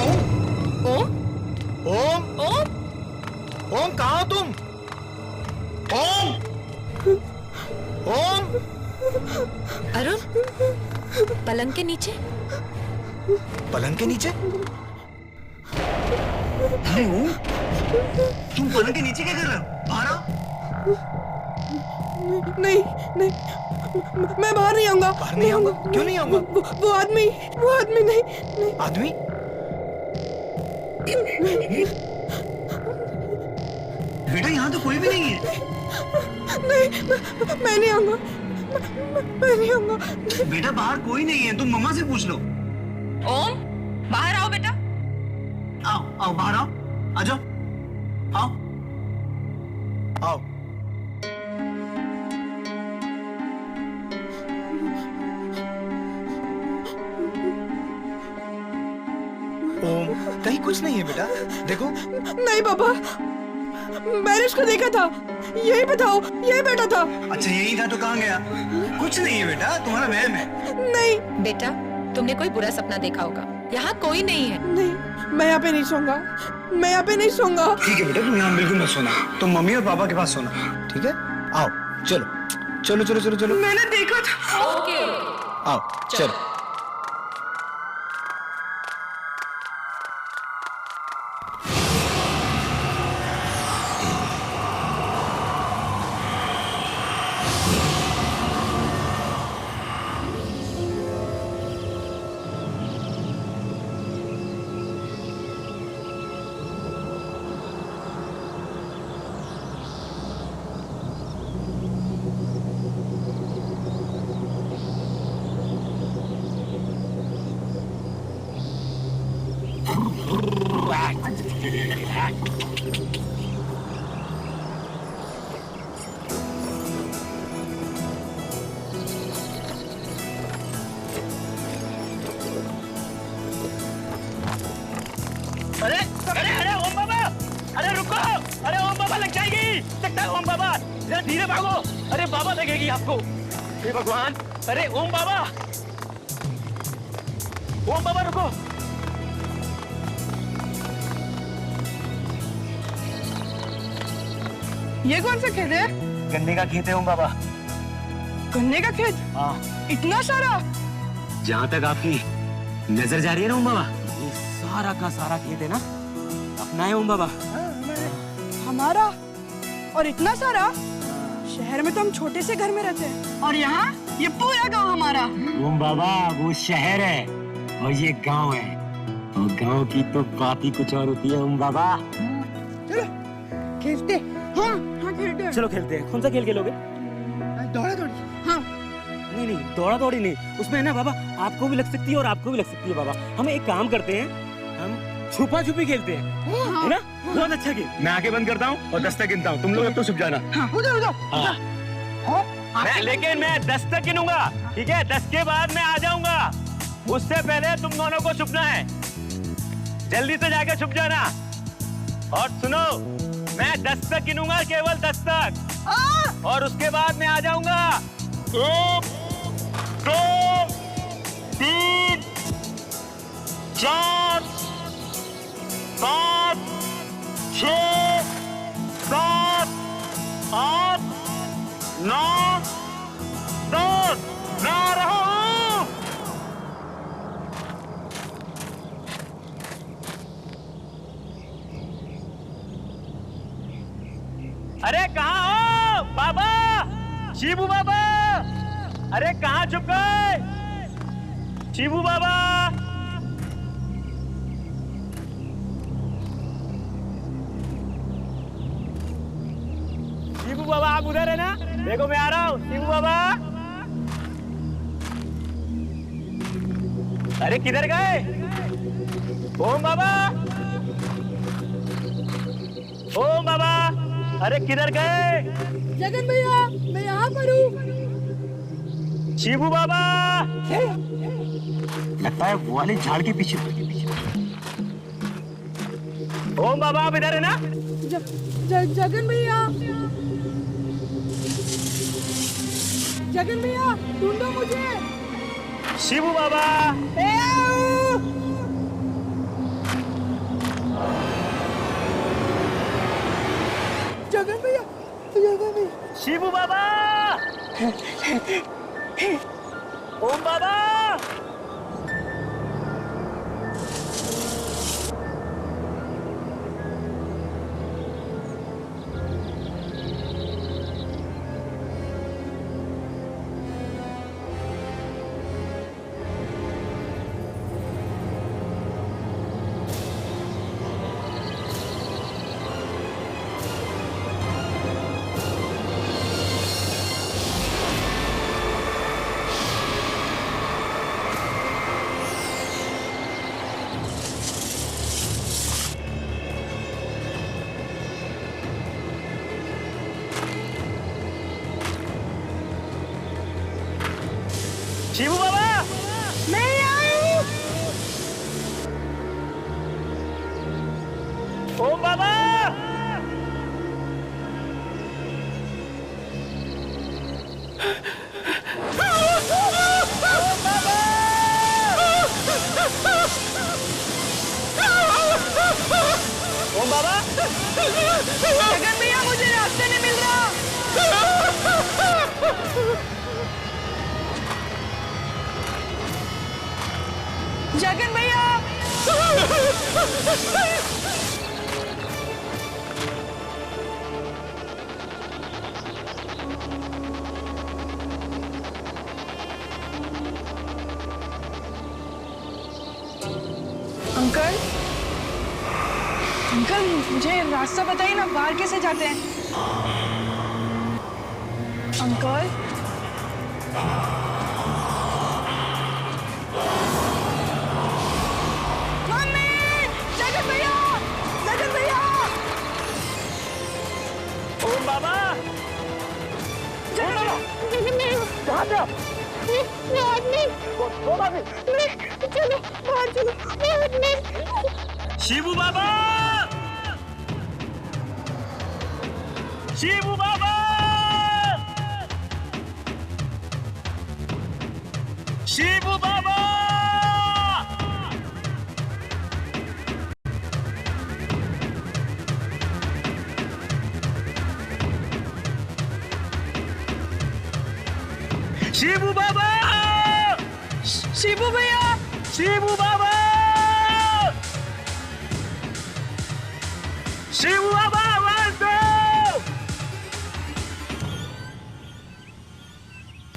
ओम? ओम कहाँ हो तुम? ओम! अरुण, पलंग के नीचे। पलंग के नीचे? अरे ओम, तुम पलंग के नीचे क्या कर रहे हो? बाहर आओ। नहीं, मैं बाहर नहीं आऊंगा। बाहर नहीं आऊंगा? क्यों नहीं आऊंगा? वो आदमी नहीं। आदमी? बेटा यहाँ तो कोई भी नहीं है। नहीं, मैं नहीं आऊंगा। मैं नहीं आऊंगा। बेटा बाहर कोई नहीं है, तुम मम्मा से पूछ लो। ओम, बाहर आओ बेटा। आओ बाहर आओ, आ जाओ, आओ। ओम, कहीं कुछ नहीं है बेटा, देखो। नहीं पापा, मैंने उसको देखा था, यही पे था, यही बैठा था। अच्छा यही था तो कहाँ गया? कुछ नहीं है बेटा, तुम्हारा वहम है। नहीं बेटा, तुमने कोई बुरा सपना देखा होगा। यहाँ कोई नहीं है। नहीं, मैं यहाँ पे नहीं सोऊंगा, मैं यहाँ पे नहीं सोऊंगा। ठीक है बेटा, तुम यहाँ बिल्कुल मत सोना, तुम मम्मी और पापा के पास सोना, ठीक है? आओ, चलो चलो चलो चलो चलो। मैंने देखा था। ओके। आओ चलो। अरे अरे अरे ओम बाबा, अरे रुको, अरे ओम बाबा लग जाएगी, सकता है ओम बाबा, जरा धीरे भागो, अरे बाबा लगेगी आपको। हे भगवान, अरे ओम बाबा, ओम बाबा रुको। ये कौन सा खेत है? गन्ने का खेत है ओम बाबा। गन्ने का खेत? हाँ। इतना सारा? जहाँ तक आपकी नजर जा रही है ना ओम बाबा, ये सारा का सारा खेत है ना अपना है ओम बाबा। हमारा? और इतना सारा? शहर में तो हम छोटे से घर में रहते हैं, और यहाँ ये पूरा गांव हमारा। ओम बाबा वो शहर है और ये गांव है, और गांव की तो बात ही कुछ और होती है ओम बाबा। चलो खेलते। हाँ हाँ खेलते हैं। चलो खेलते हैं। कौन सा खेल खेलोगे? दौड़ा दौड़ी। हाँ। नहीं नहीं, दौड़ा दौड़ी नहीं, उसमें है ना बाबा आपको भी लग सकती है और आपको भी लग सकती है बाबा। हम एक काम करते हैं, हम छुपा छुपी खेलते हैं, है ना? बहुत अच्छा खेल। मैं आंखें बंद करता हूँ और 10 तक गिनता हूँ, तुम लोग अब तो छुप जाना। उधर उधर। लेकिन मैं 10 तक गिनूंगा, ठीक है? 10 के बाद मैं आ जाऊंगा, उससे पहले तुम दोनों को छुपना है। जल्दी से जाकर छुप जाना। और सुनो, मैं 10 तक गिनूंगा, केवल 10 तक, और उसके बाद मैं आ जाऊंगा। 1 2 3 4 5 6 7 8 9 10 ना रहा हूं। अरे कहाँ हो बाबा, शिबू बाबा? अरे कहाँ छुप गए शिबू बाबा? शिबू बाबा आप उधर है ना? देखो मैं आ रहा हूँ शिबू बाबा। अरे किधर गए ओम बाबा? ओम बाबा, अरे किधर गए? जगन भैया, मैं यहाँ पर हूँ। शिबू बाबा, लगता है वो वाले झाड़ के पीछे। ओम बाबा आप इधर है ना? जगन भैया, जगन भैया ढूंढो मुझे। शिबू बाबा, जगन भैया, जगन भैया। शिबू बाबा, ओम बाबा। शिबू बाबा, मैं आऊं। ओम बाबा, बाबा। जगन भैया मुझे रास्ते नहीं मिल रहा। जगन भैया। अंकल, अंकल मुझे रास्ता बताइए ना, बाहर कैसे जाते हैं? अंकल, मम्मी, जगन भैया, जगन भैया। ओम बाबा, कहाँ पे आप? चलो बाहर चलो। शिबू बाबा, शिबू बाबा, शिबू बाबा। शिबू बाबा, शिबू भैया, शिबू बाबा, शिबू बाबा, आवाज दो।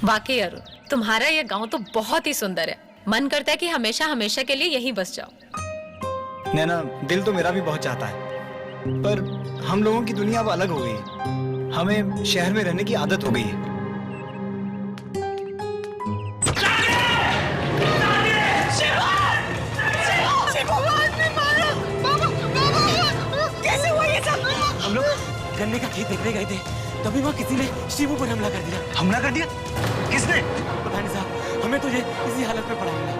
वाकई अरुण, तुम्हारा ये गांव तो बहुत ही सुंदर है। मन करता है कि हमेशा हमेशा के लिए यहीं बस जाओ। नैना, दिल तो मेरा भी बहुत चाहता है, पर हम लोगों की दुनिया अब अलग हो गई है। हमें शहर में रहने की आदत हो गई है। कैसे हुआ ये सब? हम लोग गन्ने का खेत देखने गए थे, तभी वहाँ किसी ने शिबू पर हमला कर दिया। हमला कर दिया? किसने? पता नहीं साहब, हमें तो ये इसी हालत में पड़ा मिला।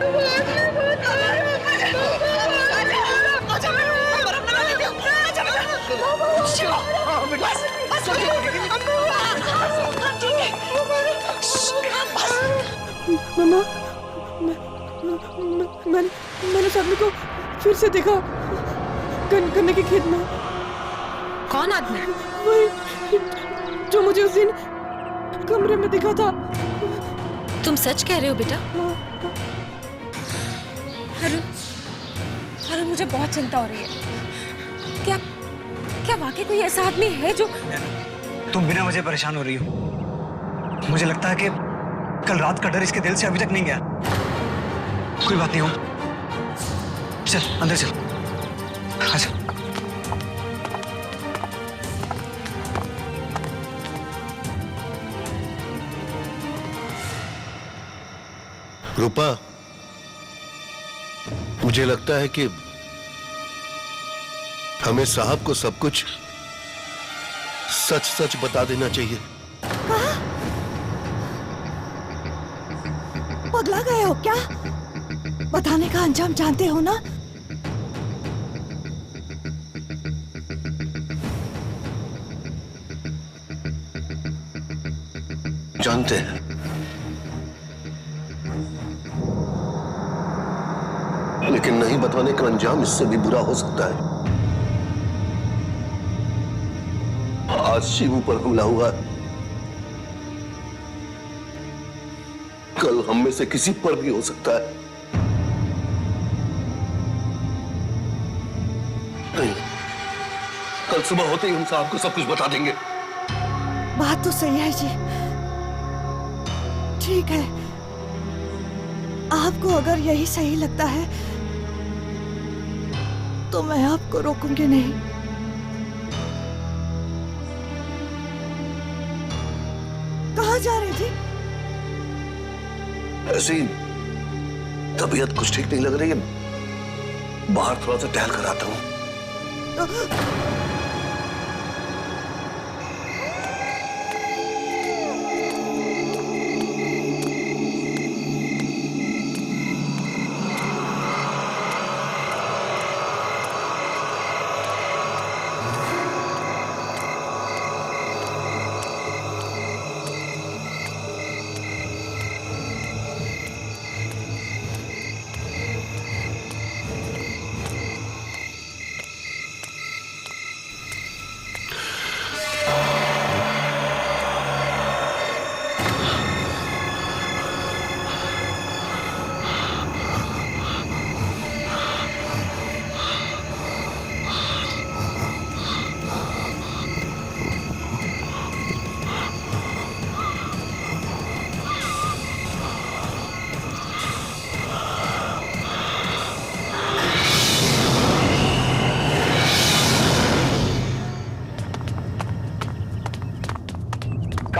मम्मा, मैंने सभी को फिर से देखा गन्ने के खेत में। कौन आदमी? वही जो मुझे उस दिन कमरे में दिखा था। तुम सच कह रहे हो बेटा? अरे मुझे बहुत चिंता हो रही है। क्या वाकई कोई ऐसा आदमी है जो? तुम बिना वजह परेशान हो रही हो। मुझे लगता है कि कल रात का डर इसके दिल से अभी तक नहीं गया। कोई बात नहीं हो, चल अंदर चल। अच्छा। रूपा, मुझे लगता है कि हमें साहब को सब कुछ सच सच बता देना चाहिए। पगला गए हो क्या? बताने का अंजाम जानते हो ना? जानते हैं, लेकिन नहीं बताने का अंजाम इससे भी बुरा हो सकता है। आज शिवू पर हमला हुआ, कल हम में से किसी पर भी हो सकता है। नहीं, कल सुबह होते ही हम साहब को सब कुछ बता देंगे। बात तो सही है जी। ठीक है, आपको अगर यही सही लगता है तो मैं आपको रोकूंगी नहीं। कहाँ जा रहे थे? ऐसी तबीयत कुछ ठीक नहीं लग रही है, बाहर थोड़ा सा टहल कर आता हूँ।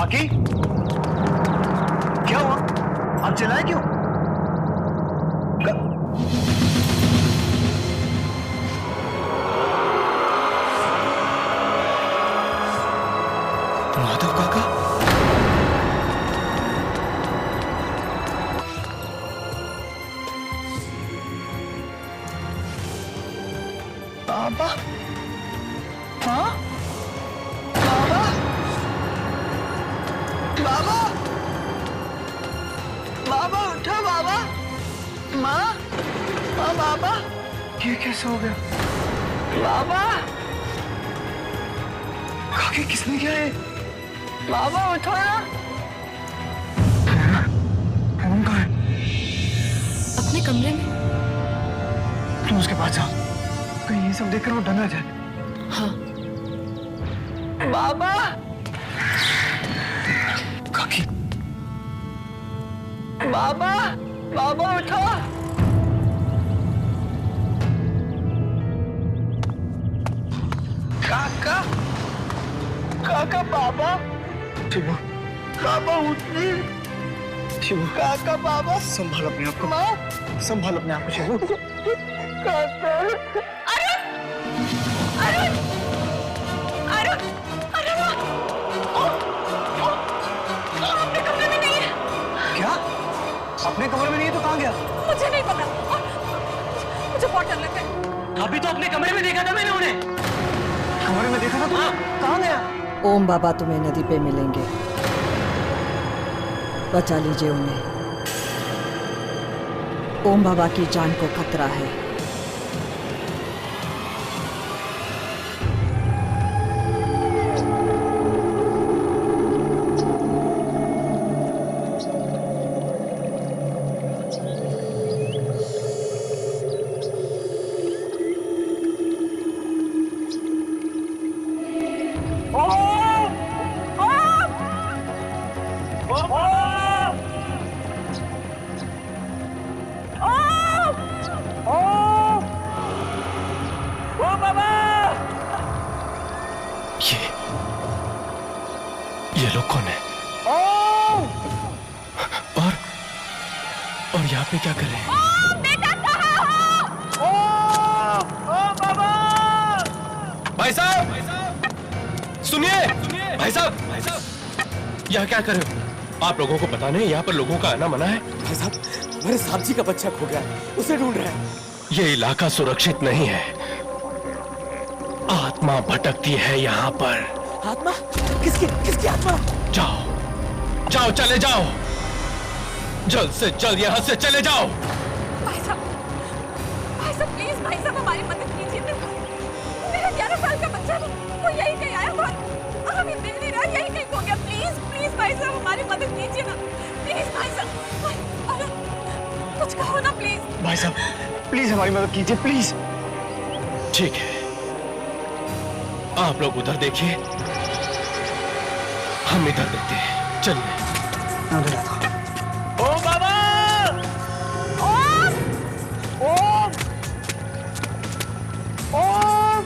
काकी, क्या हुआ? आप चिल्लाए क्यों? माधव काका, बाबा, हाँ, बाबा, बाबा, बाबा उठो बाबा, माँ, हाँ बाबा, ये कैसे हो गया? बाबा, काकी किसने किया है? बाबा उठो ना। कौन कहा है? अपने कमरे में। तुम उसके पास जाओ, कहीं ये सब देखकर वो डर ना जाए। हाँ। बाबा, काकी, बाबा, बाबा उठो। काका, काका, बाबा, शिवू, बाबा उठिए। शिवू, काका, बाबा, संभाल अपने आप को, माँ, संभाल अपने आप को शिवू। काका, अरे, अरे, अरे, अरे माँ, अपने कमरे में नहीं है। क्या? अपने कमरे में नहीं है तो कहाँ गया? मुझे नहीं पता, मुझे बहुत डर लग रहा है। अभी तो अपने कमरे में देखा था मैंने उन्हें। कमरे में देखा था तुमने? कहाँ गया? ओम बाबा तुम्हें नदी पे मिलेंगे, बचा लीजिए उन्हें। ओम बाबा की जान को खतरा है। ये लोग कौन है? और यहाँ पे क्या कर रहे हैं? भाई साहब, सुनिए, भाई साहब, यहाँ क्या कर रहे हो? आप लोगों को पता नहीं यहाँ पर लोगों का आना मना है? भाई साहब, हमारे साहब जी का बच्चा खो गया है, उसे ढूंढ रहे हैं। ये इलाका सुरक्षित नहीं है, आत्मा भटकती है यहाँ पर। आत्मा? किसकी आत्मा? जाओ, जाओ, चले जाओ, जल्द से जल्द यहाँ से चले जाओ। भाई साहब, प्लीज भाई साहब हमारी मदद कीजिए। मेरा 11 साल का बच्चा वो यही कहीं आया था, हमें मिल नहीं रहा, यही कहीं खो गया। प्लीज प्लीज भाई साहब हमारी मदद कीजिए ना, प्लीज भाई साहब। अरे कुछ कहो ना प्लीज। भाई साहब, प्लीज हमारी मदद कीजिए, प्लीज। ठीक है, आप लोग उधर देखिए, हम इधर देखते हैं। चलिए। ओ बाबा! ओम! ओम! ओम!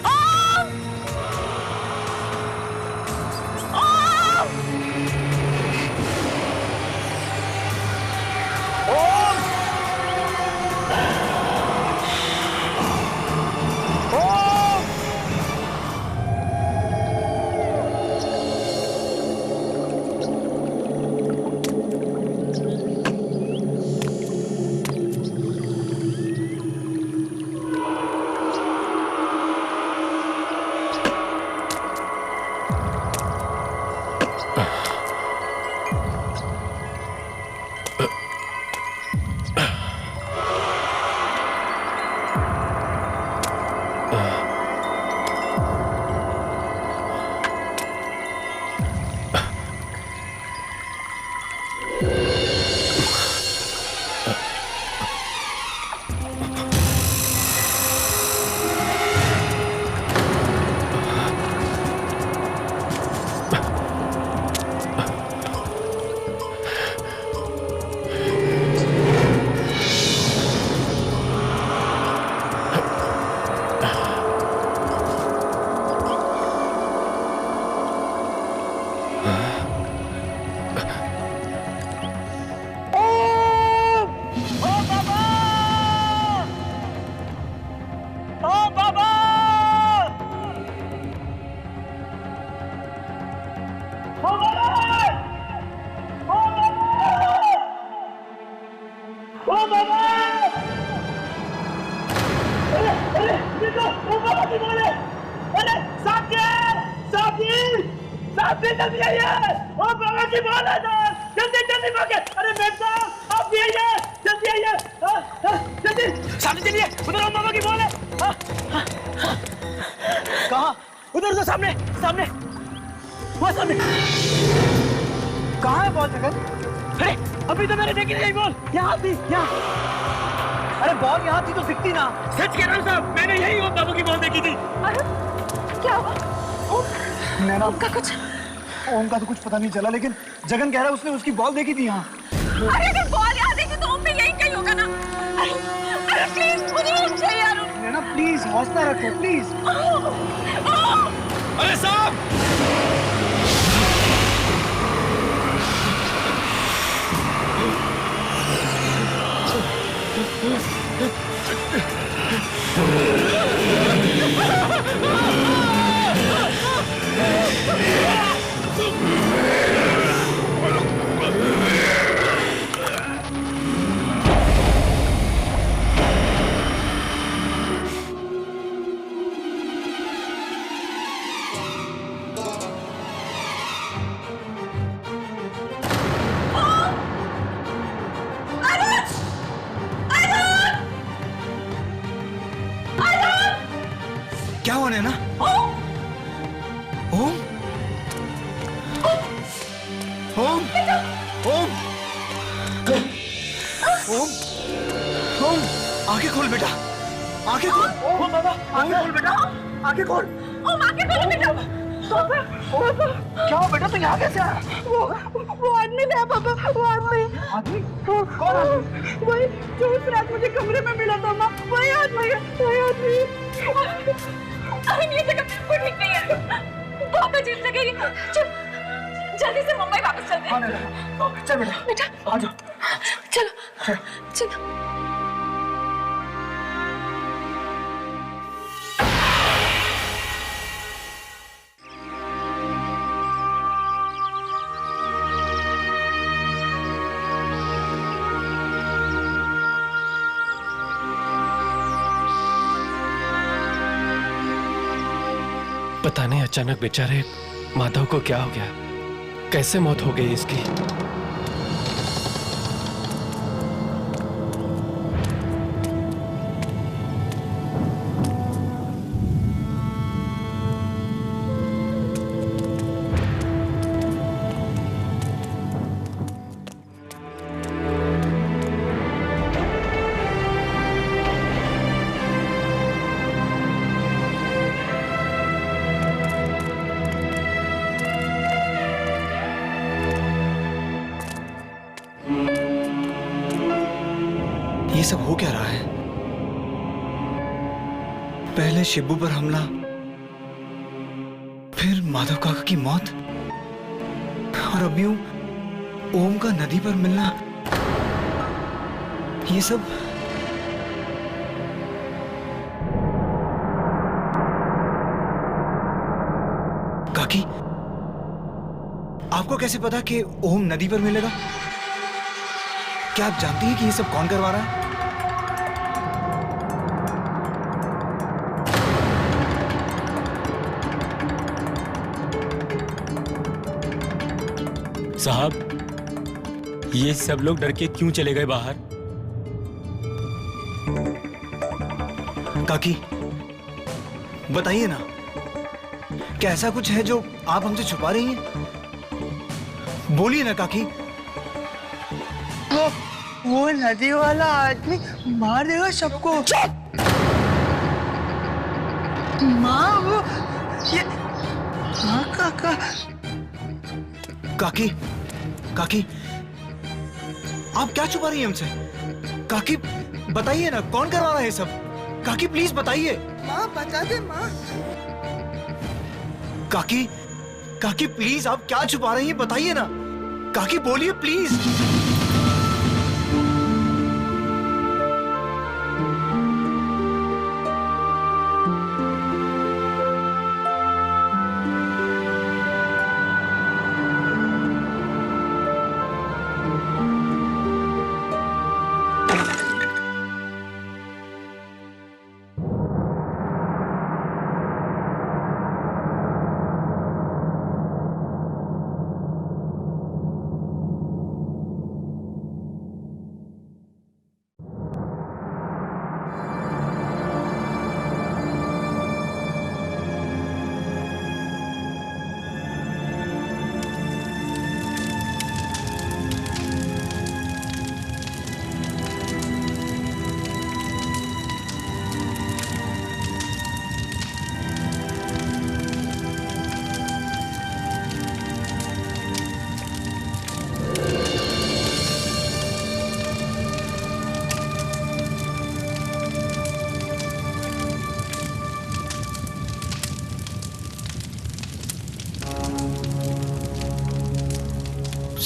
ओम! ओम! ओम! वो बाबा की बोले। अरे साहब जी जल्दी आइए। वो बाबा की बोले सर, जल्दी भागे। अरे मेम साहब आप भी आइए, जल्दी आइए, जल्दी सामने चलिए। उधर वो बाबा की बोले। कहाँ? उधर तो सामने वो सामने। कहाँ है बॉल जगत? अरे अभी तो मैंने देखी नहीं बॉल। यहाँ थी, यहाँ। अरे बॉल यहाँ थी तो दिखती ना। सच कह रहा हूँ साहब, मैंने यही वो बाबू की बॉल देखी थी। अरे क्या हुआ? ओम का तो कुछ पता नहीं चला, लेकिन जगन कह रहा है उसने उसकी बॉल देखी थी यहाँ। अरे अगर बॉल यहाँ देखी तो ओम भी यही कहीं होगा ना। अरे प्लीज मुझे ओम चाहिए यार। नैना प्लीज हौसला रखो प्लीज। अरे साहब! क्या हुआ नैना? ओम ओम ओम ओम ओम ओम आंखें खोल बेटा, आंखें खोल। ओम बाबा आंखें खोल बेटा, आंखें खोल। ओम आंखें खोलो बेटा। क्या हो बेटा, तू यहाँ कैसे आया? वो आदमी था पापा, वो आदमी। आदमी? कौन आदमी? वही जो उस रात मुझे कमरे में मिला था माँ, वही आदमी है, वही आदमी। ये जगह बिल्कुल ठीक नहीं है, बहुत अजीब जगह है। चल जल्दी से मुंबई वापस चलते हैं। चल बेटा आ जाओ। चलो चलो। पता नहीं अचानक बेचारे माधव को क्या हो गया, कैसे मौत हो गई इसकी। ये सब हो क्या रहा है? पहले शिबू पर हमला, फिर माधव काका की मौत, और अब यूं ओम का नदी पर मिलना। ये सब काकी, आपको कैसे पता कि ओम नदी पर मिलेगा? क्या आप जानती हैं कि ये सब कौन करवा रहा है? साहब, ये सब लोग डर के क्यों चले गए बाहर? काकी, बताइए ना, क्या ऐसा कुछ है जो आप हमसे छुपा रही हैं? बोलिए ना काकी। वो नदी वाला आदमी मार देगा सबको। माँ वो ये हाँ काका। काकी, काकी, आप क्या छुपा रही हैं हमसे? काकी बताइए ना, कौन करवा रहा है ये सब? काकी प्लीज बताइए। माँ बता दे माँ। काकी, काकी प्लीज, आप क्या छुपा रही हैं? बताइए ना काकी, बोलिए प्लीज।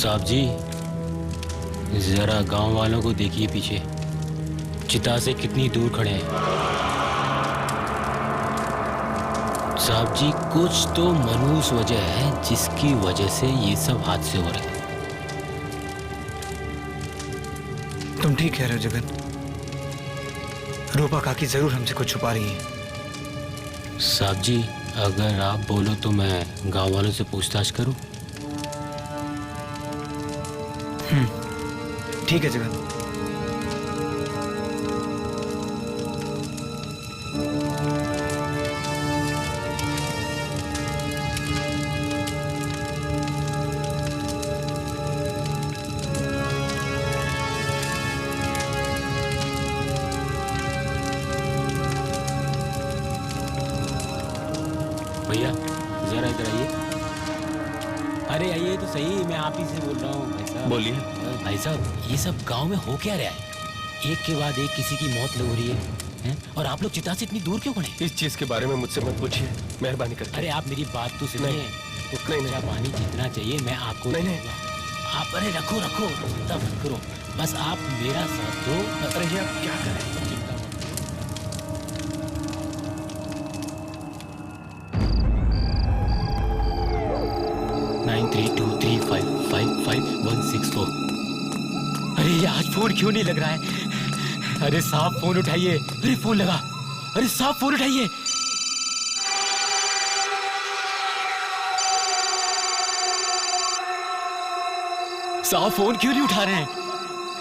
साहब जी, जरा गांव वालों को देखिए पीछे, चिता से कितनी दूर खड़े हैं। साहब जी, कुछ तो मनहूस वजह है जिसकी वजह से ये सब हादसे हो रहे हैं। तुम ठीक कह रहे हो जगन। रूपा काकी जरूर हमसे कुछ छुपा रही है। साहब जी, अगर आप बोलो तो मैं गांव वालों से पूछताछ करूं? ठीक है जगन। भैया जरा इधर आइए। अरे आइए तो सही, मैं आप ही से बोल रहा हूँ। भाई साहब बोलिए। भाई साहब, ये सब गांव में हो क्या रहा है? एक के बाद एक किसी की मौत हो रही है, और आप लोग चिता से इतनी दूर क्यों खड़े? इस चीज के बारे में मुझसे मत पूछिए, मेहरबानी करके। अरे आप मेरी बात तो सुनिए। उतना ही पानी जितना चाहिए मैं आपको नहीं। आप अरे रखो तब करो, बस आप मेरा साथ दो। अरे आप क्या करें? 9323555164। अरे ये आज फोन क्यों नहीं लग रहा है? अरे साहब फोन उठाइए। अरे फोन लगा। अरे साहब फोन उठाइए। साहब फोन क्यों नहीं उठा रहे हैं?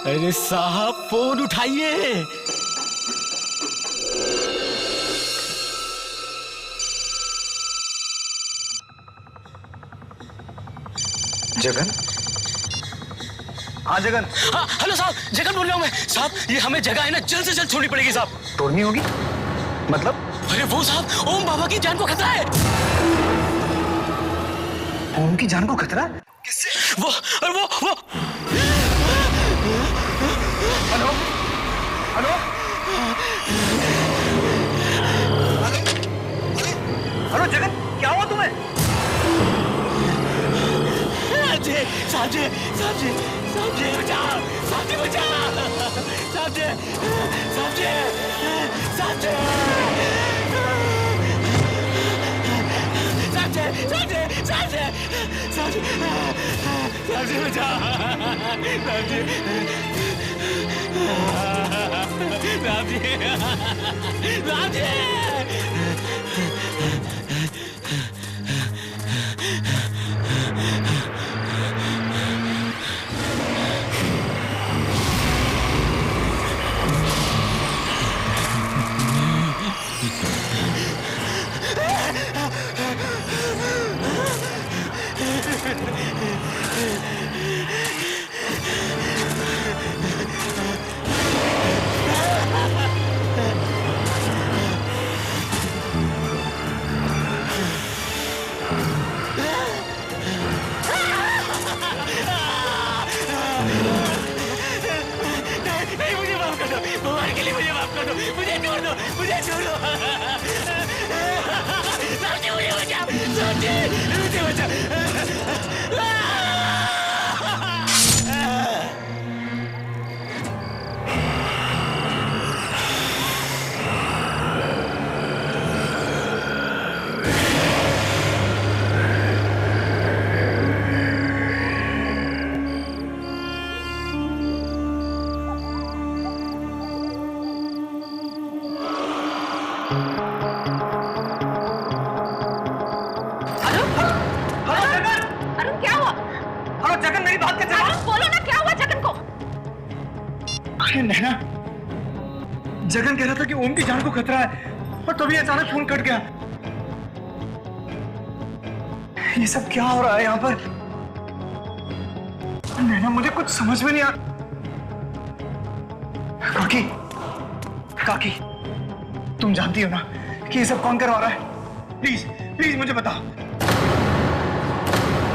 अरे साहब फोन उठाइए। जगन? हाँ जगन। हाँ हेलो साहब, जगन बोल रहा हूँ मैं। साहब ये हमें जगह है ना जल्द से जल्द छोड़नी पड़ेगी साहब। तोड़नी होगी? मतलब? अरे वो साहब, ओम बाबा की जान को खतरा है। ओम की जान को खतरा? किससे? वो हेलो हेलो हेलो जगन, क्या हुआ तुम्हें? साहब जी बचाओ। साहब जी बचाओ। साहब जी भगवान के लिए मुझे माफ कर दो, मुझे छोड़ दो, मुझे छोड़ दो। साहब जी मुझे बचाओ, साहब जी मुझे बचाओ। नैना, जगन कह रहा था कि ओम की जान को खतरा है और तभी अचानक फोन कट गया। ये सब क्या हो रहा है यहाँ पर? नैना मुझे कुछ समझ में नहीं आ। काकी, काकी, तुम जानती हो ना कि ये सब कौन करवा रहा है? प्लीज प्लीज मुझे बताओ।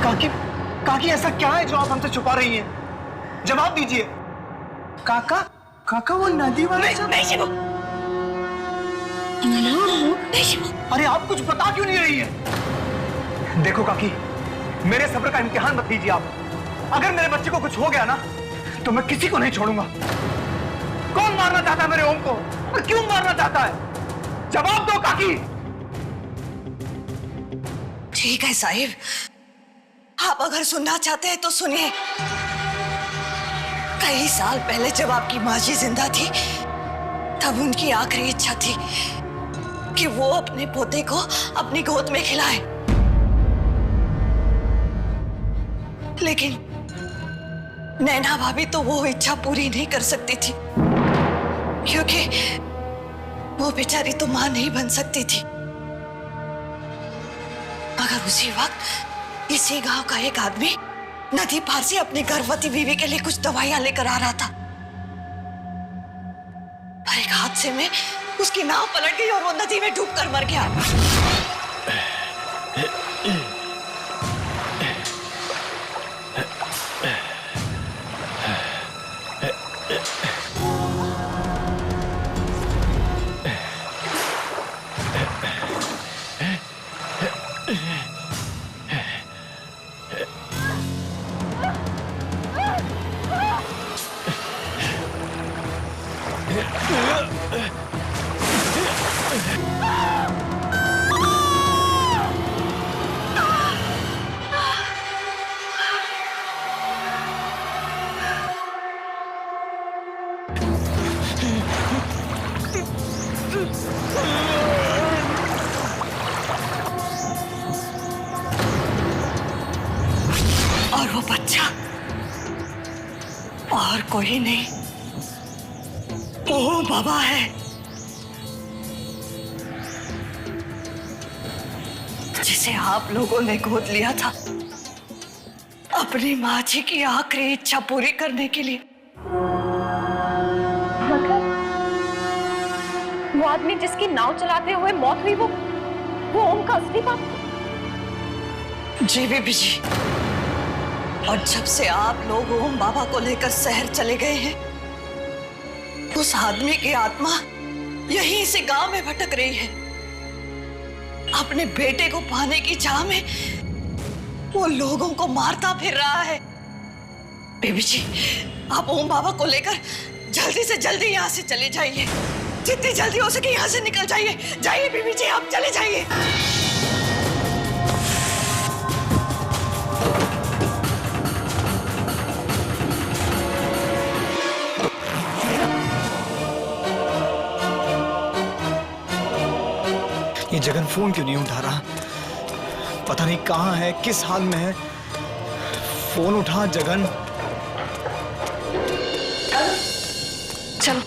काकी, काकी ऐसा क्या है जो आप हमसे छुपा रही हैं? जवाब दीजिए। काका, काका वो नदी वाला नहीं शिवू। नहीं शिवू। अरे आप कुछ बता क्यों नहीं रही है? देखो काकी, मेरे सब्र का इम्तिहान मत लीजिए आप। अगर मेरे बच्चे को कुछ हो गया ना तो मैं किसी को नहीं छोड़ूंगा। कौन मारना चाहता है मेरे ओम को और क्यों मारना चाहता है? जवाब दो काकी। ठीक है साहिब, आप अगर सुनना चाहते हैं तो सुनिए। कई साल पहले जब आपकी माँ जी जिंदा थी तब उनकी आखिरी इच्छा थी कि वो अपने पोते को अपनी गोद में खिलाए, लेकिन नैना भाभी तो वो इच्छा पूरी नहीं कर सकती थी क्योंकि वो बेचारी तो मां नहीं बन सकती थी। मगर उसी वक्त इसी गांव का एक आदमी नदी पार से अपनी गर्भवती बीवी के लिए कुछ दवाइयां लेकर आ रहा था, पर एक हादसे में उसकी नाव पलट गई और वो नदी में डूबकर मर गया। और वो बच्चा और कोई नहीं, वो बाबा है, जिसे आप लोगों ने गोद लिया था अपनी माँ जी की आखिरी इच्छा पूरी करने के लिए। मतलब वो आदमी जिसकी नाव चलाते हुए मौत हुई वो ओम का असली बाप? जी बीबी जी, और जब से आप लोग ओम बाबा को लेकर शहर चले गए हैं, उस आदमी की आत्मा यहीं से गांव में भटक रही है। अपने बेटे को पाने की चाह में वो लोगों को मारता फिर रहा है। बेबी जी, आप ओम बाबा को लेकर जल्दी से जल्दी यहाँ से चले जाइए, जितनी जल्दी हो सके यहाँ से निकल जाइए। जाइए बेबी जी, आप चले जाइए। ये जगन फोन क्यों नहीं उठा रहा? पता नहीं कहाँ है, किस हाल में है। फोन उठा जगन। चलो।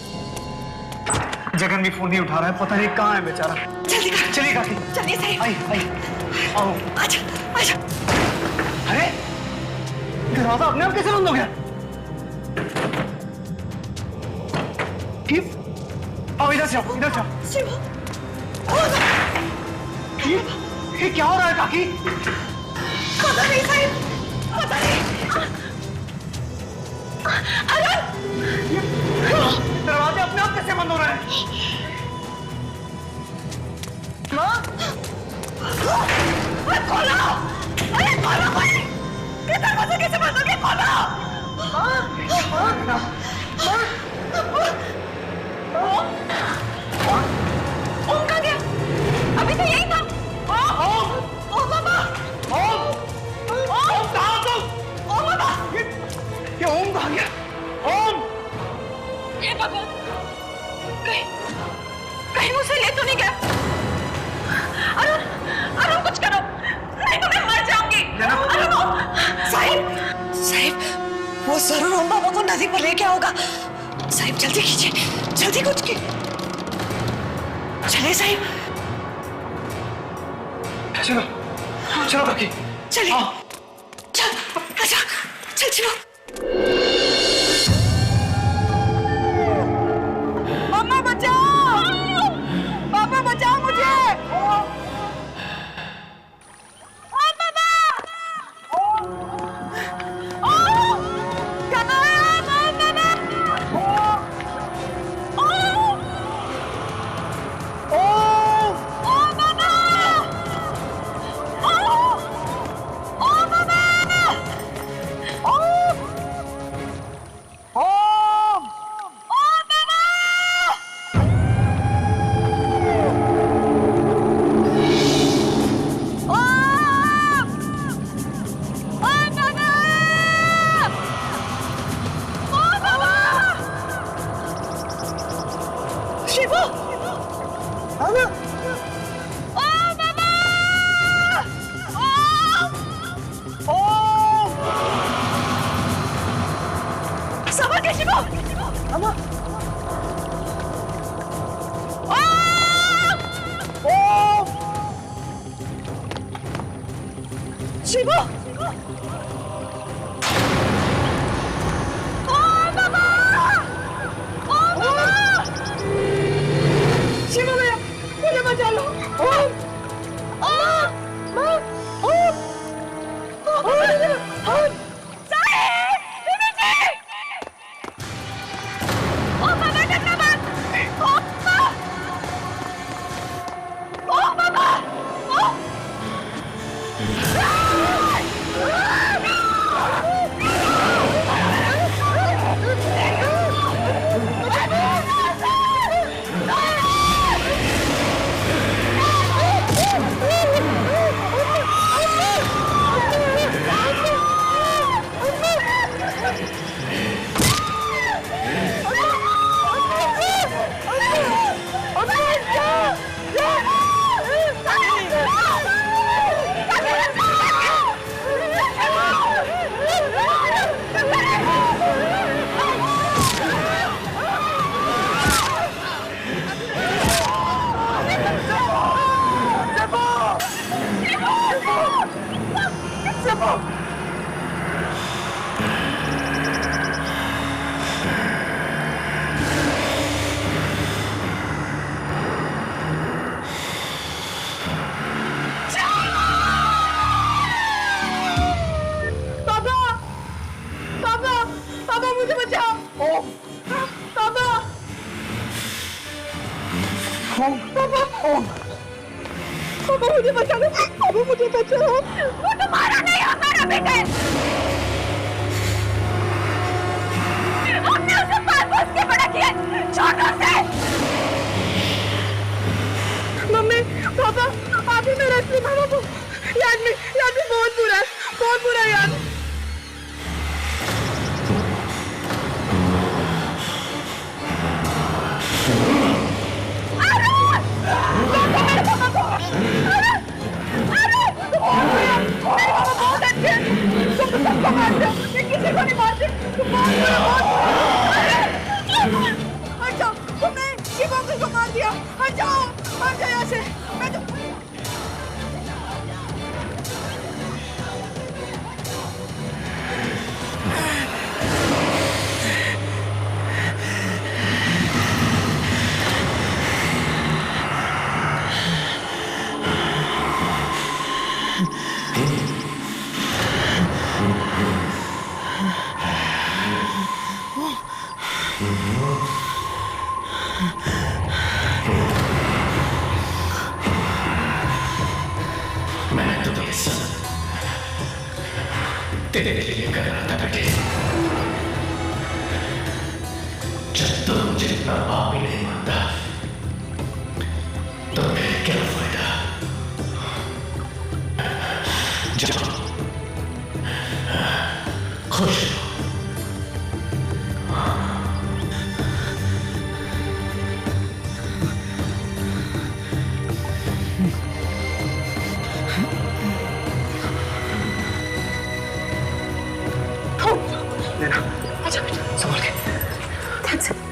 जगन भी फोन नहीं उठा रहा है, पता नहीं कहाँ है बेचारा। जल्दी कर। चलिए काकी। चलिए साहिब। आई आओ। आजा आजा। अरे दरवाजा अपने आप कैसे बंद हो गया? आओ इधर से आओ, इधर से आओ। शिव, ये क्या हो रहा है काकी? पता नहीं साहिब, पता नहीं। दरवाजे अपने आप कैसे बंद हो रहे हैं? माँ, अरे खोलो, अरे खोलो भाई, ये दरवाजा कैसे बंद हो गया? खोलो। ओम कहाँ गया? अभी तो यही था। ओम बाबा, ओम कहाँ तुम? ओम बाबा, ये ओम कहाँ गया? ओम! ये भगवान, कहीं मुझसे ले तो नहीं गया? अरुण, अरुण कुछ करो, नहीं तो मैं मर जाऊंगी। अरुण, साहिब, वो जरूर ओम बाबा को नदी पर लेके आओगा। साहिब जल्दी कीजिए, जल्दी कुछ की। चले साहिब। चलो, चलो काकी। चलिए, चल, आजा, चल चलो। मम्मा बचाओ, पापा बचाओ मुझे। Oh! शिवू अम्मा संभल के शिवू अम्मा शिवू शिवू भैया मुझे बचा लो मुझे बचा लो पापा मुझे बचा लो वो तुम्हारा नहीं होता ना बेटे हमने उसे पाल पोस के बड़ा किया छोटों से मम्मी पापा आप ही मेरे असली मामा को याद में बहुत बुरा याद मार दिया हट जाओ यहाँ से मैं तो तेरे लिए कर रहा था बेटे जब तुम मुझे अपना बाप ही नहीं मानता तो फिर क्या फायदा जाओ खुश अच्छा संभाल के ध्यान से